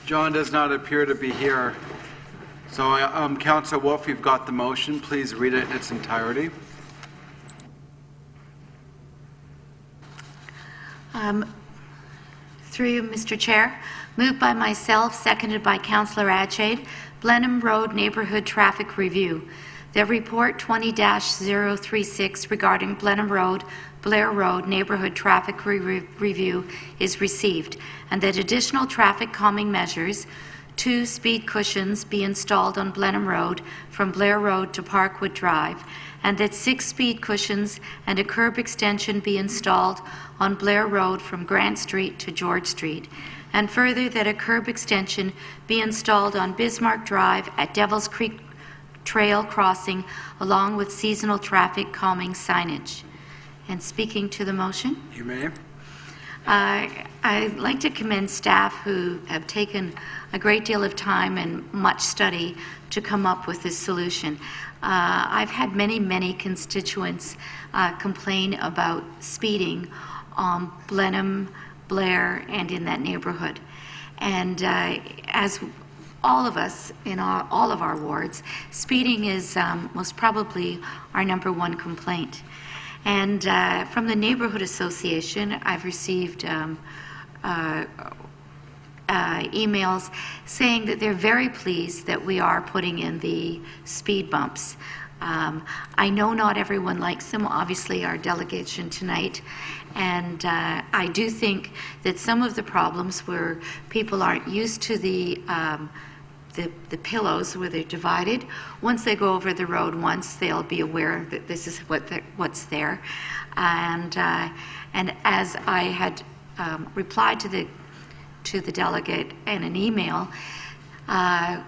John does not appear to be here. So, Councillor Wolf, you've got the motion. Please read it in its entirety. Through you, Mr. Chair, moved by myself, seconded by Councillor Adshade, Blenheim Road Neighbourhood Traffic Review. The report 20-036 regarding Blenheim Road, Blair Road Neighbourhood Traffic Review is received, and that additional traffic calming measures, 2 speed cushions be installed on Blenheim Road from Blair Road to Parkwood Drive, and that 6 speed cushions and a curb extension be installed on Blair Road from Grant Street to George Street, and further that a curb extension be installed on Bismarck Drive at Devil's Creek Trail crossing along with seasonal traffic calming signage. And speaking to the motion, You may. I'd like to commend staff who have taken a great deal of time and much study to come up with this solution. I've had many constituents complain about speeding on Blenheim, Blair, and in that neighborhood. And as all of us in all of our wards, speeding is most probably our #1 complaint. And from the Neighborhood Association, I've received emails saying that they're very pleased that we are putting in the speed bumps. I know not everyone likes them, obviously our delegation tonight, and I do think that some of the problems where people aren't used to the pillows where they're divided, once they go over the road once, they'll be aware that this is what's there. And as I had replied to the delegate in an email,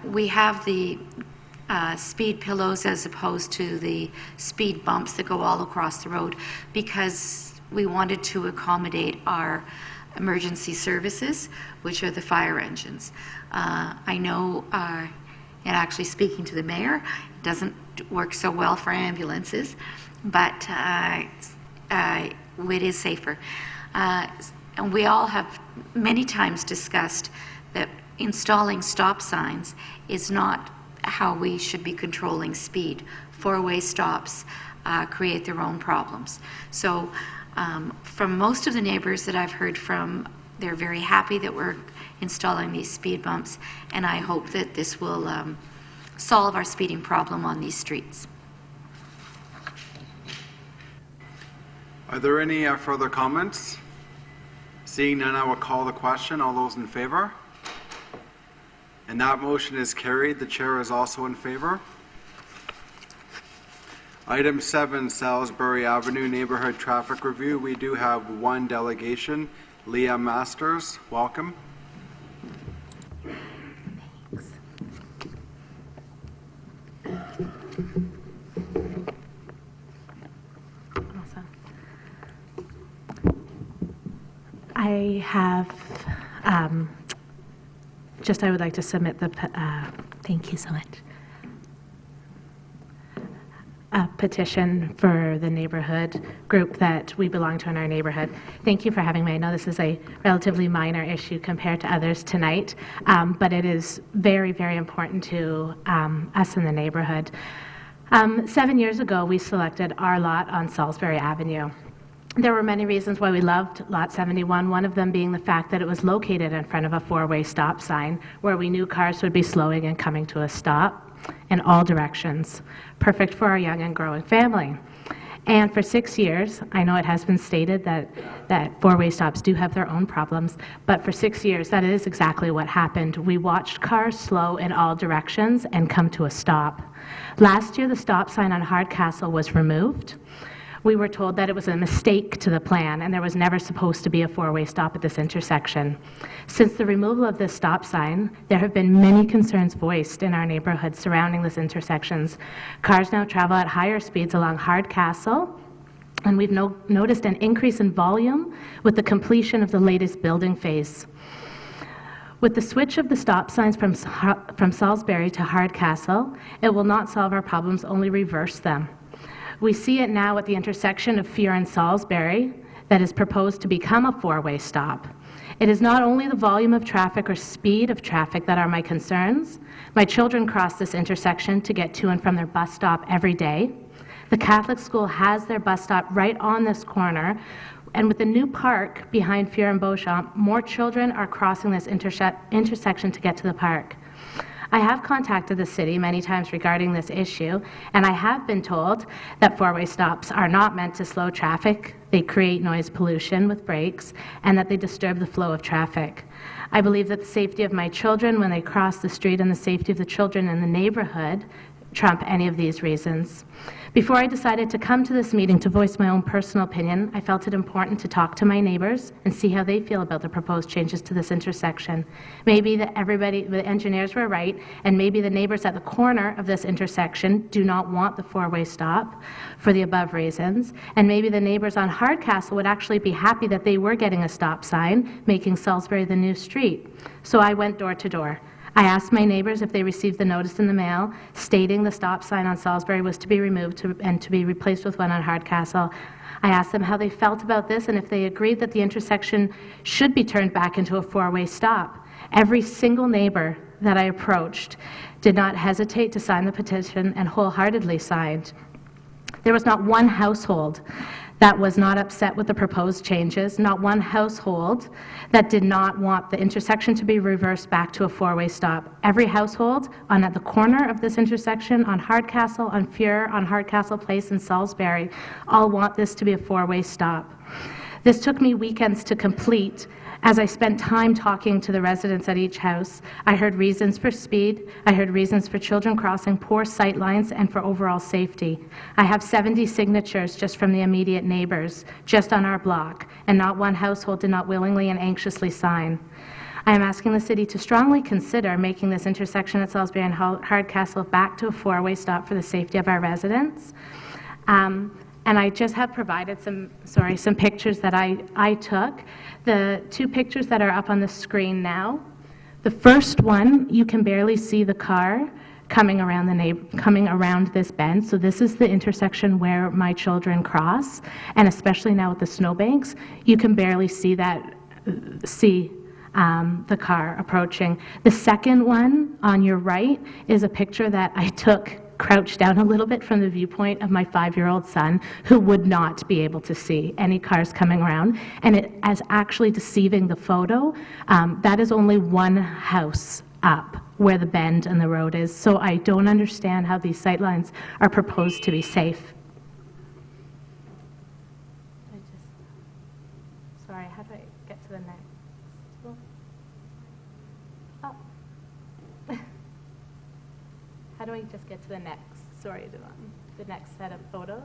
we have the speed pillows as opposed to the speed bumps that go all across the road because we wanted to accommodate our emergency services, which are the fire engines. I know, and actually speaking to the mayor, it doesn't work so well for ambulances, but it is safer. And we all have many times discussed that installing stop signs is not how we should be controlling speed. 4-way stops create their own problems. So from most of the neighbors that I've heard from, they're very happy that we're installing these speed bumps, and I hope that this will solve our speeding problem on these streets. Are there any further comments? Seeing none, I will call the question. All those in favor? And that motion is carried. The chair is also in favor. Item 7, Salisbury Avenue Neighborhood Traffic Review. We do have one delegation. Leah Masters, welcome. I have, I would like to submit the, thank you so much, a petition for the neighborhood group that we belong to in our neighborhood. Thank you for having me. I know this is a relatively minor issue compared to others tonight, but it is very, very important to us in the neighborhood. 7 years ago, we selected our lot on Salisbury Avenue. There were many reasons why we loved Lot 71, one of them being the fact that it was located in front of a 4-way stop sign where we knew cars would be slowing and coming to a stop in all directions. Perfect for our young and growing family. And for 6 years, I know it has been stated that 4-way stops do have their own problems, but for 6 years, that is exactly what happened. We watched cars slow in all directions and come to a stop. Last year, the stop sign on Hardcastle was removed. We were told that it was a mistake to the plan and there was never supposed to be a 4-way stop at this intersection. Since the removal of this stop sign, there have been many concerns voiced in our neighborhood surrounding these intersections. Cars now travel at higher speeds along Hardcastle, and we've noticed an increase in volume with the completion of the latest building phase. With the switch of the stop signs from Salisbury to Hardcastle, it will not solve our problems, only reverse them. We see it now at the intersection of Fear and Salisbury that is proposed to become a 4-way stop. It is not only the volume of traffic or speed of traffic that are my concerns. My children cross this intersection to get to and from their bus stop every day. The Catholic school has their bus stop right on this corner, and with the new park behind Fier and Beauchamp, more children are crossing this intersection to get to the park. I have contacted the city many times regarding this issue, and I have been told that four-way stops are not meant to slow traffic, they create noise pollution with brakes, and that they disturb the flow of traffic. I believe that the safety of my children when they cross the street and the safety of the children in the neighborhood trump any of these reasons. Before I decided to come to this meeting to voice my own personal opinion, I felt it important to talk to my neighbors and see how they feel about the proposed changes to this intersection. Maybe the engineers were right, and maybe the neighbors at the corner of this intersection do not want the four-way stop for the above reasons, and maybe the neighbors on Hardcastle would actually be happy that they were getting a stop sign, making Salisbury the new street. So I went door to door. I asked my neighbors if they received the notice in the mail stating the stop sign on Salisbury was to be removed and to be replaced with one on Hardcastle. I asked them how they felt about this and if they agreed that the intersection should be turned back into a four-way stop. Every single neighbor that I approached did not hesitate to sign the petition and wholeheartedly signed. There was not one household that was not upset with the proposed changes, not one household that did not want the intersection to be reversed back to a four-way stop. Every household at the corner of this intersection, on Hardcastle, on Fier, on Hardcastle Place in Salisbury, all want this to be a four-way stop. This took me weekends to complete. As I spent time talking to the residents at each house, I heard reasons for speed, I heard reasons for children crossing, poor sight lines, and for overall safety. I have 70 signatures just from the immediate neighbors, just on our block, and not one household did not willingly and anxiously sign. I am asking the city to strongly consider making this intersection at Salisbury and Hardcastle back to a four-way stop for the safety of our residents. And I just have provided some pictures that I took. The two pictures that are up on the screen now. The first one, you can barely see the car coming around this bend. So this is the intersection where my children cross, and especially now with the snowbanks, you can barely see the car approaching. The second one on your right is a picture that I took crouched down a little bit from the viewpoint of my 5-year-old son, who would not be able to see any cars coming around, and it is actually deceiving the photo. That is only one house up where the bend in the road is, so I don't understand how these sightlines are proposed to be safe. Sorry, how do I get to the next? Oh. How do I just get to the next, the next set of photos?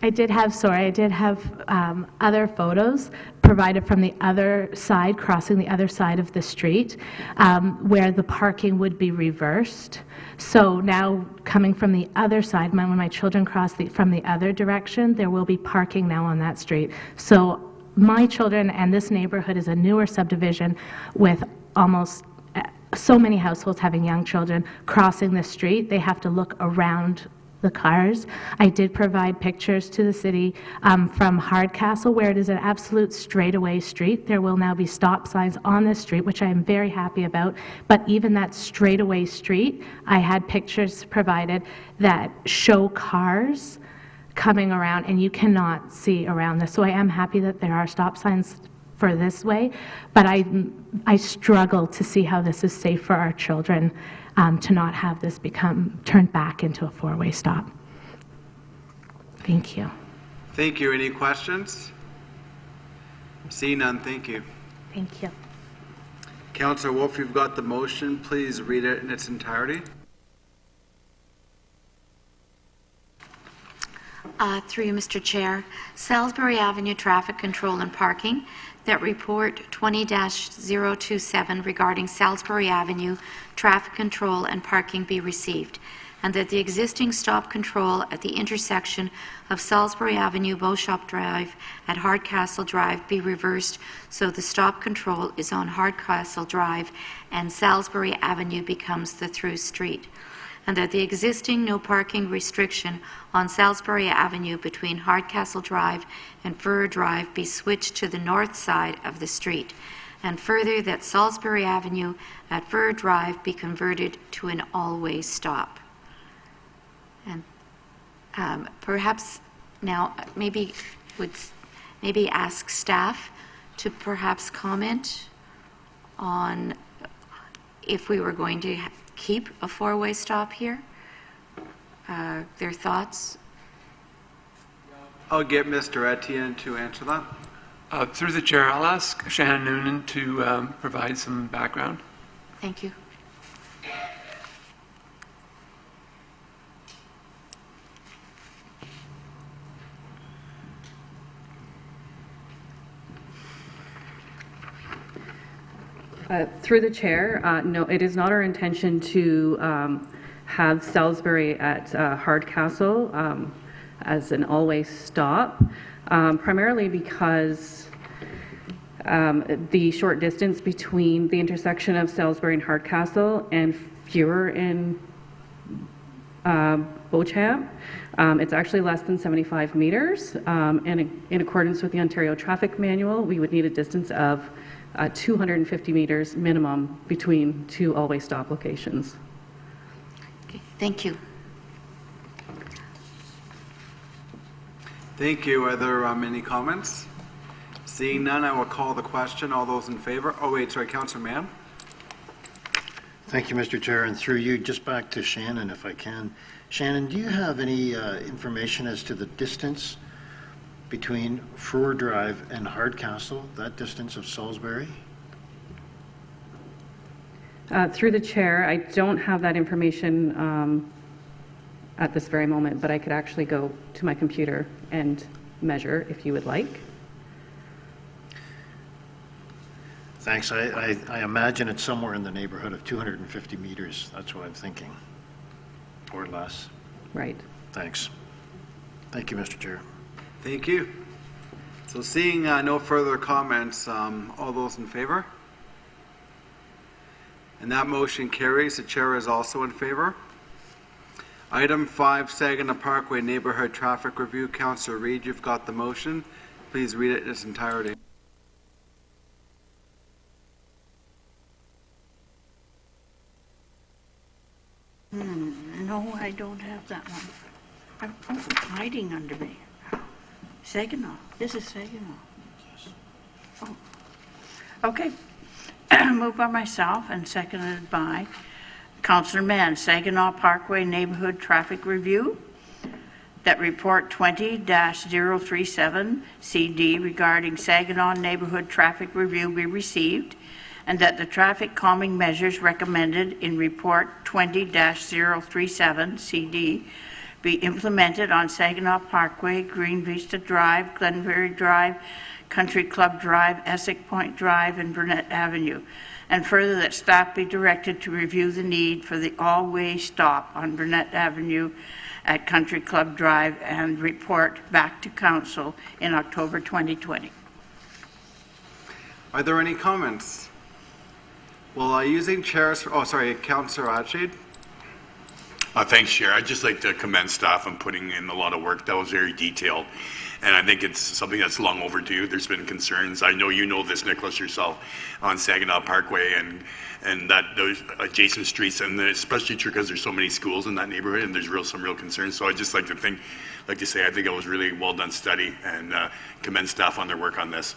I did have other photos provided from the other side, crossing the other side of the street, where the parking would be reversed. So now coming from the other side, when my children cross from the other direction, there will be parking now on that street. So my children, and this neighborhood is a newer subdivision with almost so many households having young children crossing the street, they have to look around the cars. I did provide pictures to the city from Hardcastle, where it is an absolute straightaway street. There will now be stop signs on this street, which I am very happy about. But even that straightaway street, I had pictures provided that show cars coming around, and you cannot see around this. So I am happy that there are stop signs for this way, but I struggle to see how this is safe for our children to not have this become turned back into a four-way stop. Thank you. Thank you. Any questions? Seeing none, thank you. Thank you. Councillor Wolf, you've got the motion. Please read it in its entirety. Through you, Mr. Chair, Salisbury Avenue Traffic Control and Parking, that report 20-027 regarding Salisbury Avenue traffic control and parking be received. and that the existing stop control at the intersection of Salisbury Avenue, Beauchamp Drive at Hardcastle Drive be reversed so the stop control is on Hardcastle Drive and Salisbury Avenue becomes the through street, and that the existing no parking restriction on Salisbury Avenue between Hardcastle Drive and Furr Drive be switched to the north side of the street, and further that Salisbury Avenue at Furr Drive be converted to an all-way stop. And perhaps now maybe ask staff to perhaps comment on if we were going to keep a four-way stop here. Their thoughts? I'll get Mr. Etienne to answer that. Through the chair, I'll ask Shannon Noonan to provide some background. Thank you. Through the chair, no, it is not our intention to have Salisbury at Hardcastle as an always stop, primarily because the short distance between the intersection of Salisbury and Hardcastle and fewer in Beauchamp. It's actually less than 75 meters, and in accordance with the Ontario Traffic Manual, we would need a distance of 250 meters minimum between two always stop locations. Okay, thank you. Thank you. Are there any comments? Seeing none, I will call the question. All those in favor? Oh, wait, sorry, Councillor Mann. Thank you, Mr. Chair, and through you, just back to Shannon, if I can. Shannon, do you have any information as to the distance between Furr Drive and Hardcastle, that distance of Salisbury? Through the chair, I don't have that information at this very moment, but I could actually go to my computer and measure if you would like. Thanks. I imagine it's somewhere in the neighborhood of 250 meters. That's what I'm thinking, or less. Right. Thanks. Thank you, Mr. Chair. Thank you. So seeing no further comments, all those in favor? And that motion carries. The chair is also in favor. Item 5, Saginaw Parkway Neighborhood Traffic Review. Councillor Reid, you've got the motion. Please read it in its entirety. No, I don't have that one. Oh, it's hiding under me. Saginaw. This is Saginaw. Oh. Okay. Moved by myself and seconded by Councillor Mann. Saginaw Parkway Neighborhood Traffic Review. That report 20-037 CD regarding Saginaw Neighborhood Traffic Review be received, and that the traffic calming measures recommended in report 20-037 CD be implemented on Saginaw Parkway, Green Vista Drive, Glenberry Drive, Country Club Drive, Essex Point Drive, and Burnett Avenue. And further, that staff be directed to review the need for the all-way stop on Burnett Avenue at Country Club Drive and report back to Council in October 2020. Are there any comments? Well, using chairs, Councillor Atchade. Thanks, Chair. I'd just like to commend staff on putting in a lot of work. That was very detailed. And I think it's something that's long overdue. There's been concerns. I know you know this, Nicholas, yourself, on Saginaw Parkway and that those adjacent streets, and especially true because there's so many schools in that neighborhood, and there's some real concerns. So I'd just like to say I think it was really well done study, and commend staff on their work on this.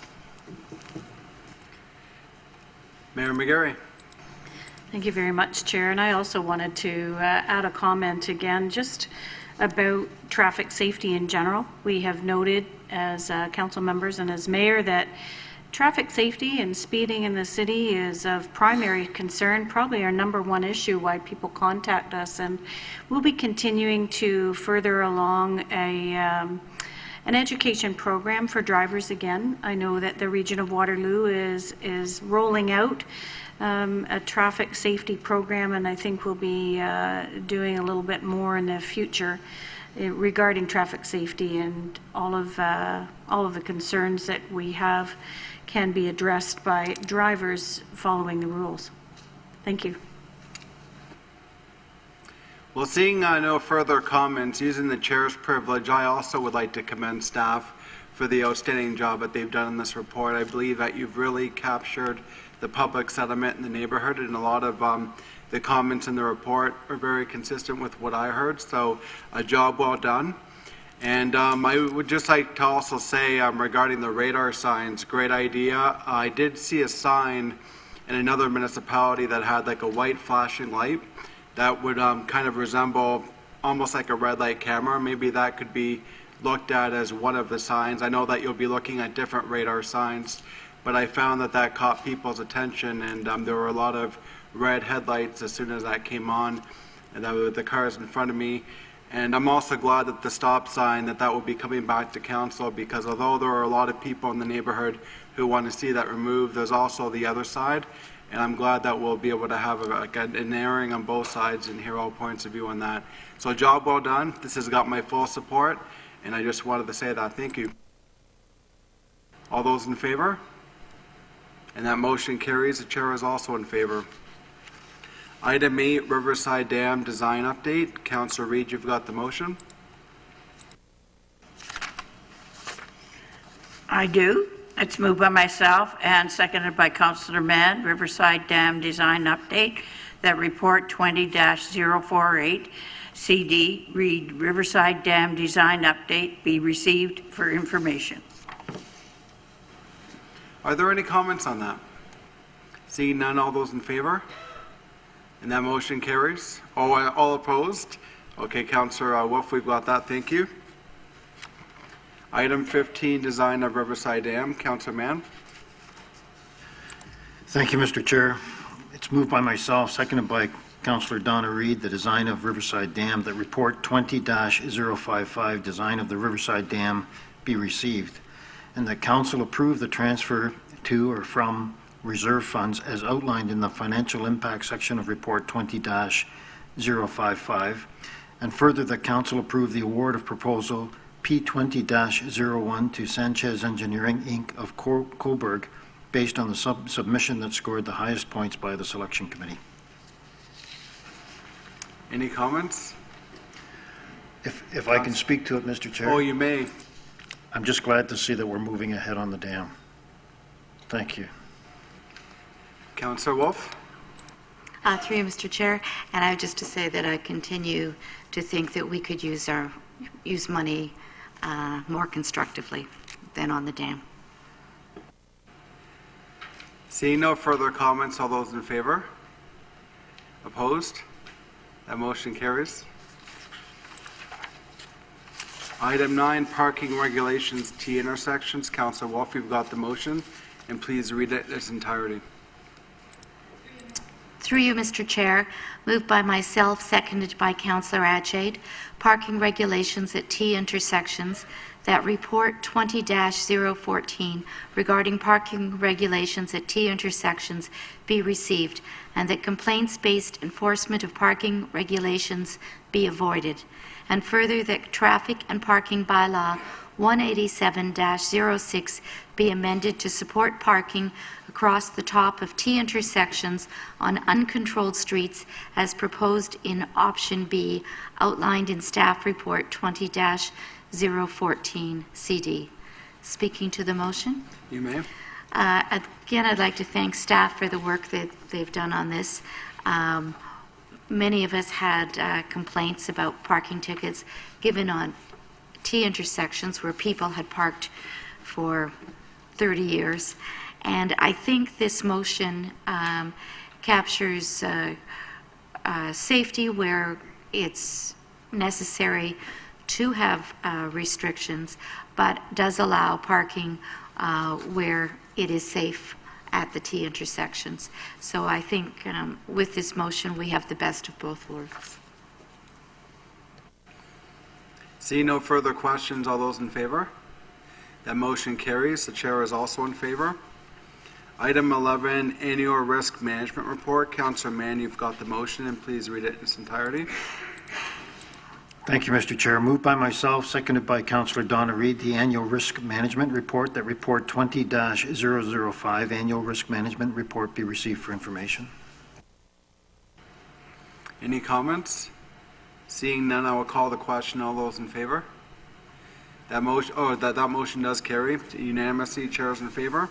Mayor McGarry. Thank you very much, Chair. And I also wanted to add a comment again just about traffic safety in general. We have noted as council members and as mayor that traffic safety and speeding in the city is of primary concern, probably our #1 issue why people contact us. And we'll be continuing to further along an education program for drivers again. I know that the Region of Waterloo is rolling out a traffic safety program, and I think we'll be doing a little bit more in the future regarding traffic safety, and all of the concerns that we have can be addressed by drivers following the rules. Thank you. Well, seeing no further comments, using the chair's privilege, I also would like to commend staff for the outstanding job that they've done in this report. I believe that you've really captured the public sentiment in the neighborhood, and a lot of the comments in the report are very consistent with what I heard, so a job well done. And I would just like to also say regarding the radar signs, great idea. I did see a sign in another municipality that had like a white flashing light that would kind of resemble almost like a red light camera. Maybe that could be looked at as one of the signs. I know that you'll be looking at different radar signs, but I found that that caught people's attention, and there were a lot of red headlights as soon as that came on, and that were the cars in front of me. And I'm also glad that the stop sign, that will be coming back to council, because although there are a lot of people in the neighborhood who want to see that removed, there's also the other side, and I'm glad that we'll be able to have an airing on both sides and hear all points of view on that. So job well done. This has got my full support, and I just wanted to say that. Thank you. All those in favor? And that motion carries. The chair is also in favor. Item 8, Riverside Dam Design Update. Councillor Reid, you've got the motion. I do. It's moved by myself and seconded by Councillor Mann. Riverside Dam Design Update. That report 20-048 CD read Riverside Dam Design Update be received for information. Are there any comments on that? Seeing none, all those in favor? And that motion carries. All opposed? Okay, Councillor Wolf, we've got that. Thank you. Item 15, Design of Riverside Dam. Councillor Mann. Thank you, Mr. Chair. It's moved by myself, seconded by Councillor Donna Reid, the design of Riverside Dam, that report 20-055, design of the Riverside Dam, be received, and that Council approve the transfer to or from reserve funds as outlined in the financial impact section of report 20-055, and further that Council approve the award of proposal P20-01 to Sanchez Engineering, Inc. of Coburg, based on the submission that scored the highest points by the selection committee. Any comments? If I can speak to it, Mr. Chair. Oh, you may. I'm just glad to see that we're moving ahead on the dam. Thank you. Councillor Wolf. Through you, Mr. Chair, and I would just to say that I continue to think that we could use money more constructively than on the dam. Seeing no further comments, all those in favor? Opposed? That motion carries. Item 9, Parking Regulations T intersections. Councillor Wolf, you've got the motion, and please read it in its entirety. Through you, Mr. Chair, moved by myself, seconded by Councillor Adjade, parking regulations at T intersections, that report 20-014 regarding parking regulations at T intersections be received, and that complaints-based enforcement of parking regulations be avoided, and further that traffic and parking bylaw 187-06 be amended to support parking across the top of T intersections on uncontrolled streets as proposed in option B, outlined in staff report 20-014 CD. Speaking to the motion. You may. Again, I'd like to thank staff for the work that they've done on this. Many of us had complaints about parking tickets given on T intersections where people had parked for 30 years. And I think this motion captures safety where it's necessary to have restrictions, but does allow parking where it is safe at the T intersections. So I think with this motion we have the best of both worlds. See no further questions. All those in favor? That motion carries. The chair is also in favor. Item 11, Annual Risk Management Report. Councillor Mann, you've got the motion, and please read it in its entirety. Thank you, Mr. Chair. Moved by myself, seconded by Councillor Donna Reid, the Annual Risk Management Report, that Report 20-005, Annual Risk Management Report, be received for information. Any comments? Seeing none, I will call the question. All those in favor? That motion does carry unanimously. Chair is in favor.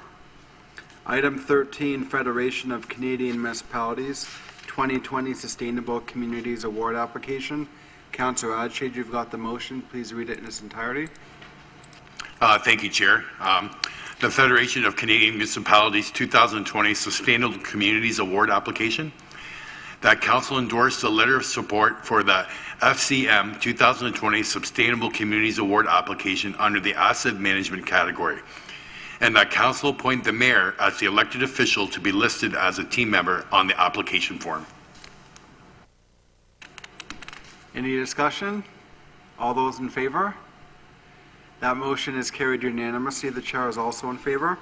Item 13, Federation of Canadian Municipalities 2020 Sustainable Communities Award Application. Councillor Adshade, you've got the motion. Please read it in its entirety. Thank you, Chair. The Federation of Canadian Municipalities 2020 Sustainable Communities Award Application. That Council endorsed a letter of support for the FCM 2020 Sustainable Communities Award application under the Asset Management category, and that Council appoint the Mayor as the elected official to be listed as a team member on the application form. Any discussion? All those in favor? That motion is carried unanimously. The chair is also in favor.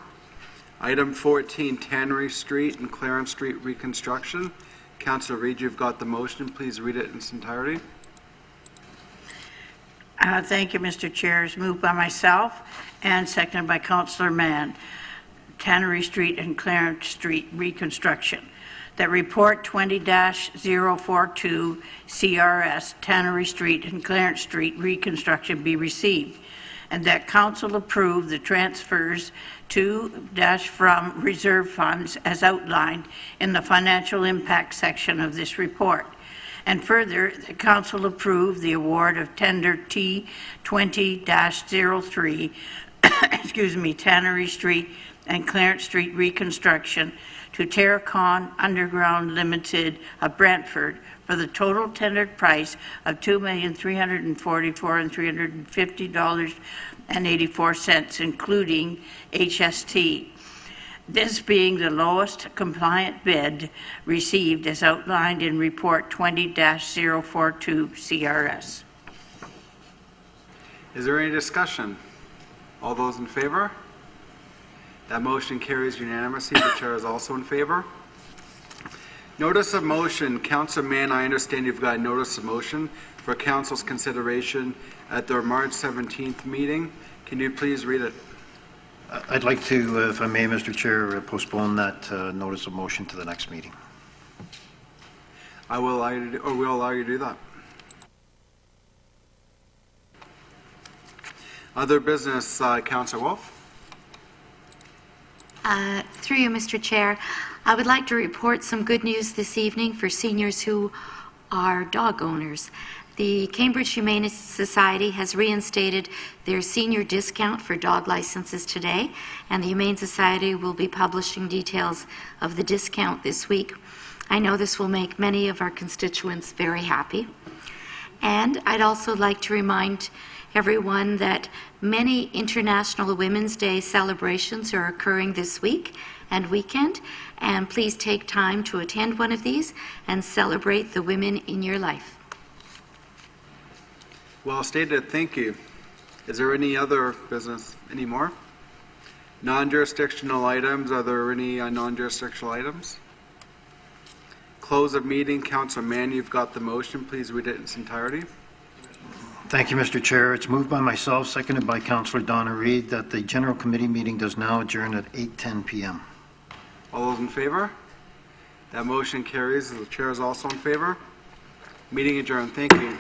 Item 14, Tannery Street and Clarence Street reconstruction. Councillor Reid, you've got the motion. Please read it in its entirety. Thank you, Mr. Chair. It's moved by myself and seconded by Councillor Mann. Tannery Street and Clarence Street reconstruction. That Report 20-042 CRS Tannery Street and Clarence Street reconstruction be received, and that Council approve the transfers from reserve funds as outlined in the financial impact section of this report. And further, the Council approve the award of tender T20-03 Tannery Street and Clarence Street reconstruction to Terracon Underground Limited of Brantford for the total tendered price of $2,344,350.84, including HST. This being the lowest compliant bid received as outlined in Report 20-042 CRS. Is there any discussion? All those in favor? That motion carries unanimously. The chair is also in favor. Notice of motion. Councillor Mann, I understand you've got a notice of motion for Council's consideration at their March 17th meeting. Can you please read it? I'd like to, if I may, Mr. Chair, postpone that notice of motion to the next meeting. I will allow you to, or we'll allow you to do that. Other business, Councillor Wolf. Through you, Mr. Chair, I would like to report some good news this evening for seniors who are dog owners. The Cambridge Humane Society has reinstated their senior discount for dog licenses today, and the Humane Society will be publishing details of the discount this week. I know this will make many of our constituents very happy. And I'd also like to remind everyone that many International Women's Day celebrations are occurring this week and weekend, and please take time to attend one of these and celebrate the women in your life. Well stated. Thank you. Is there any other business? Any more? Non-jurisdictional items. Are there any non-jurisdictional items? Close of meeting. Councillor Mann, you've got the motion. Please read it in its entirety. Thank you, Mr. Chair. It's moved by myself, seconded by Councillor Donna Reid, that the General Committee meeting does now adjourn at 8:10 p.m. All those in favor? That motion carries. The chair is also in favor. Meeting adjourned. Thank you.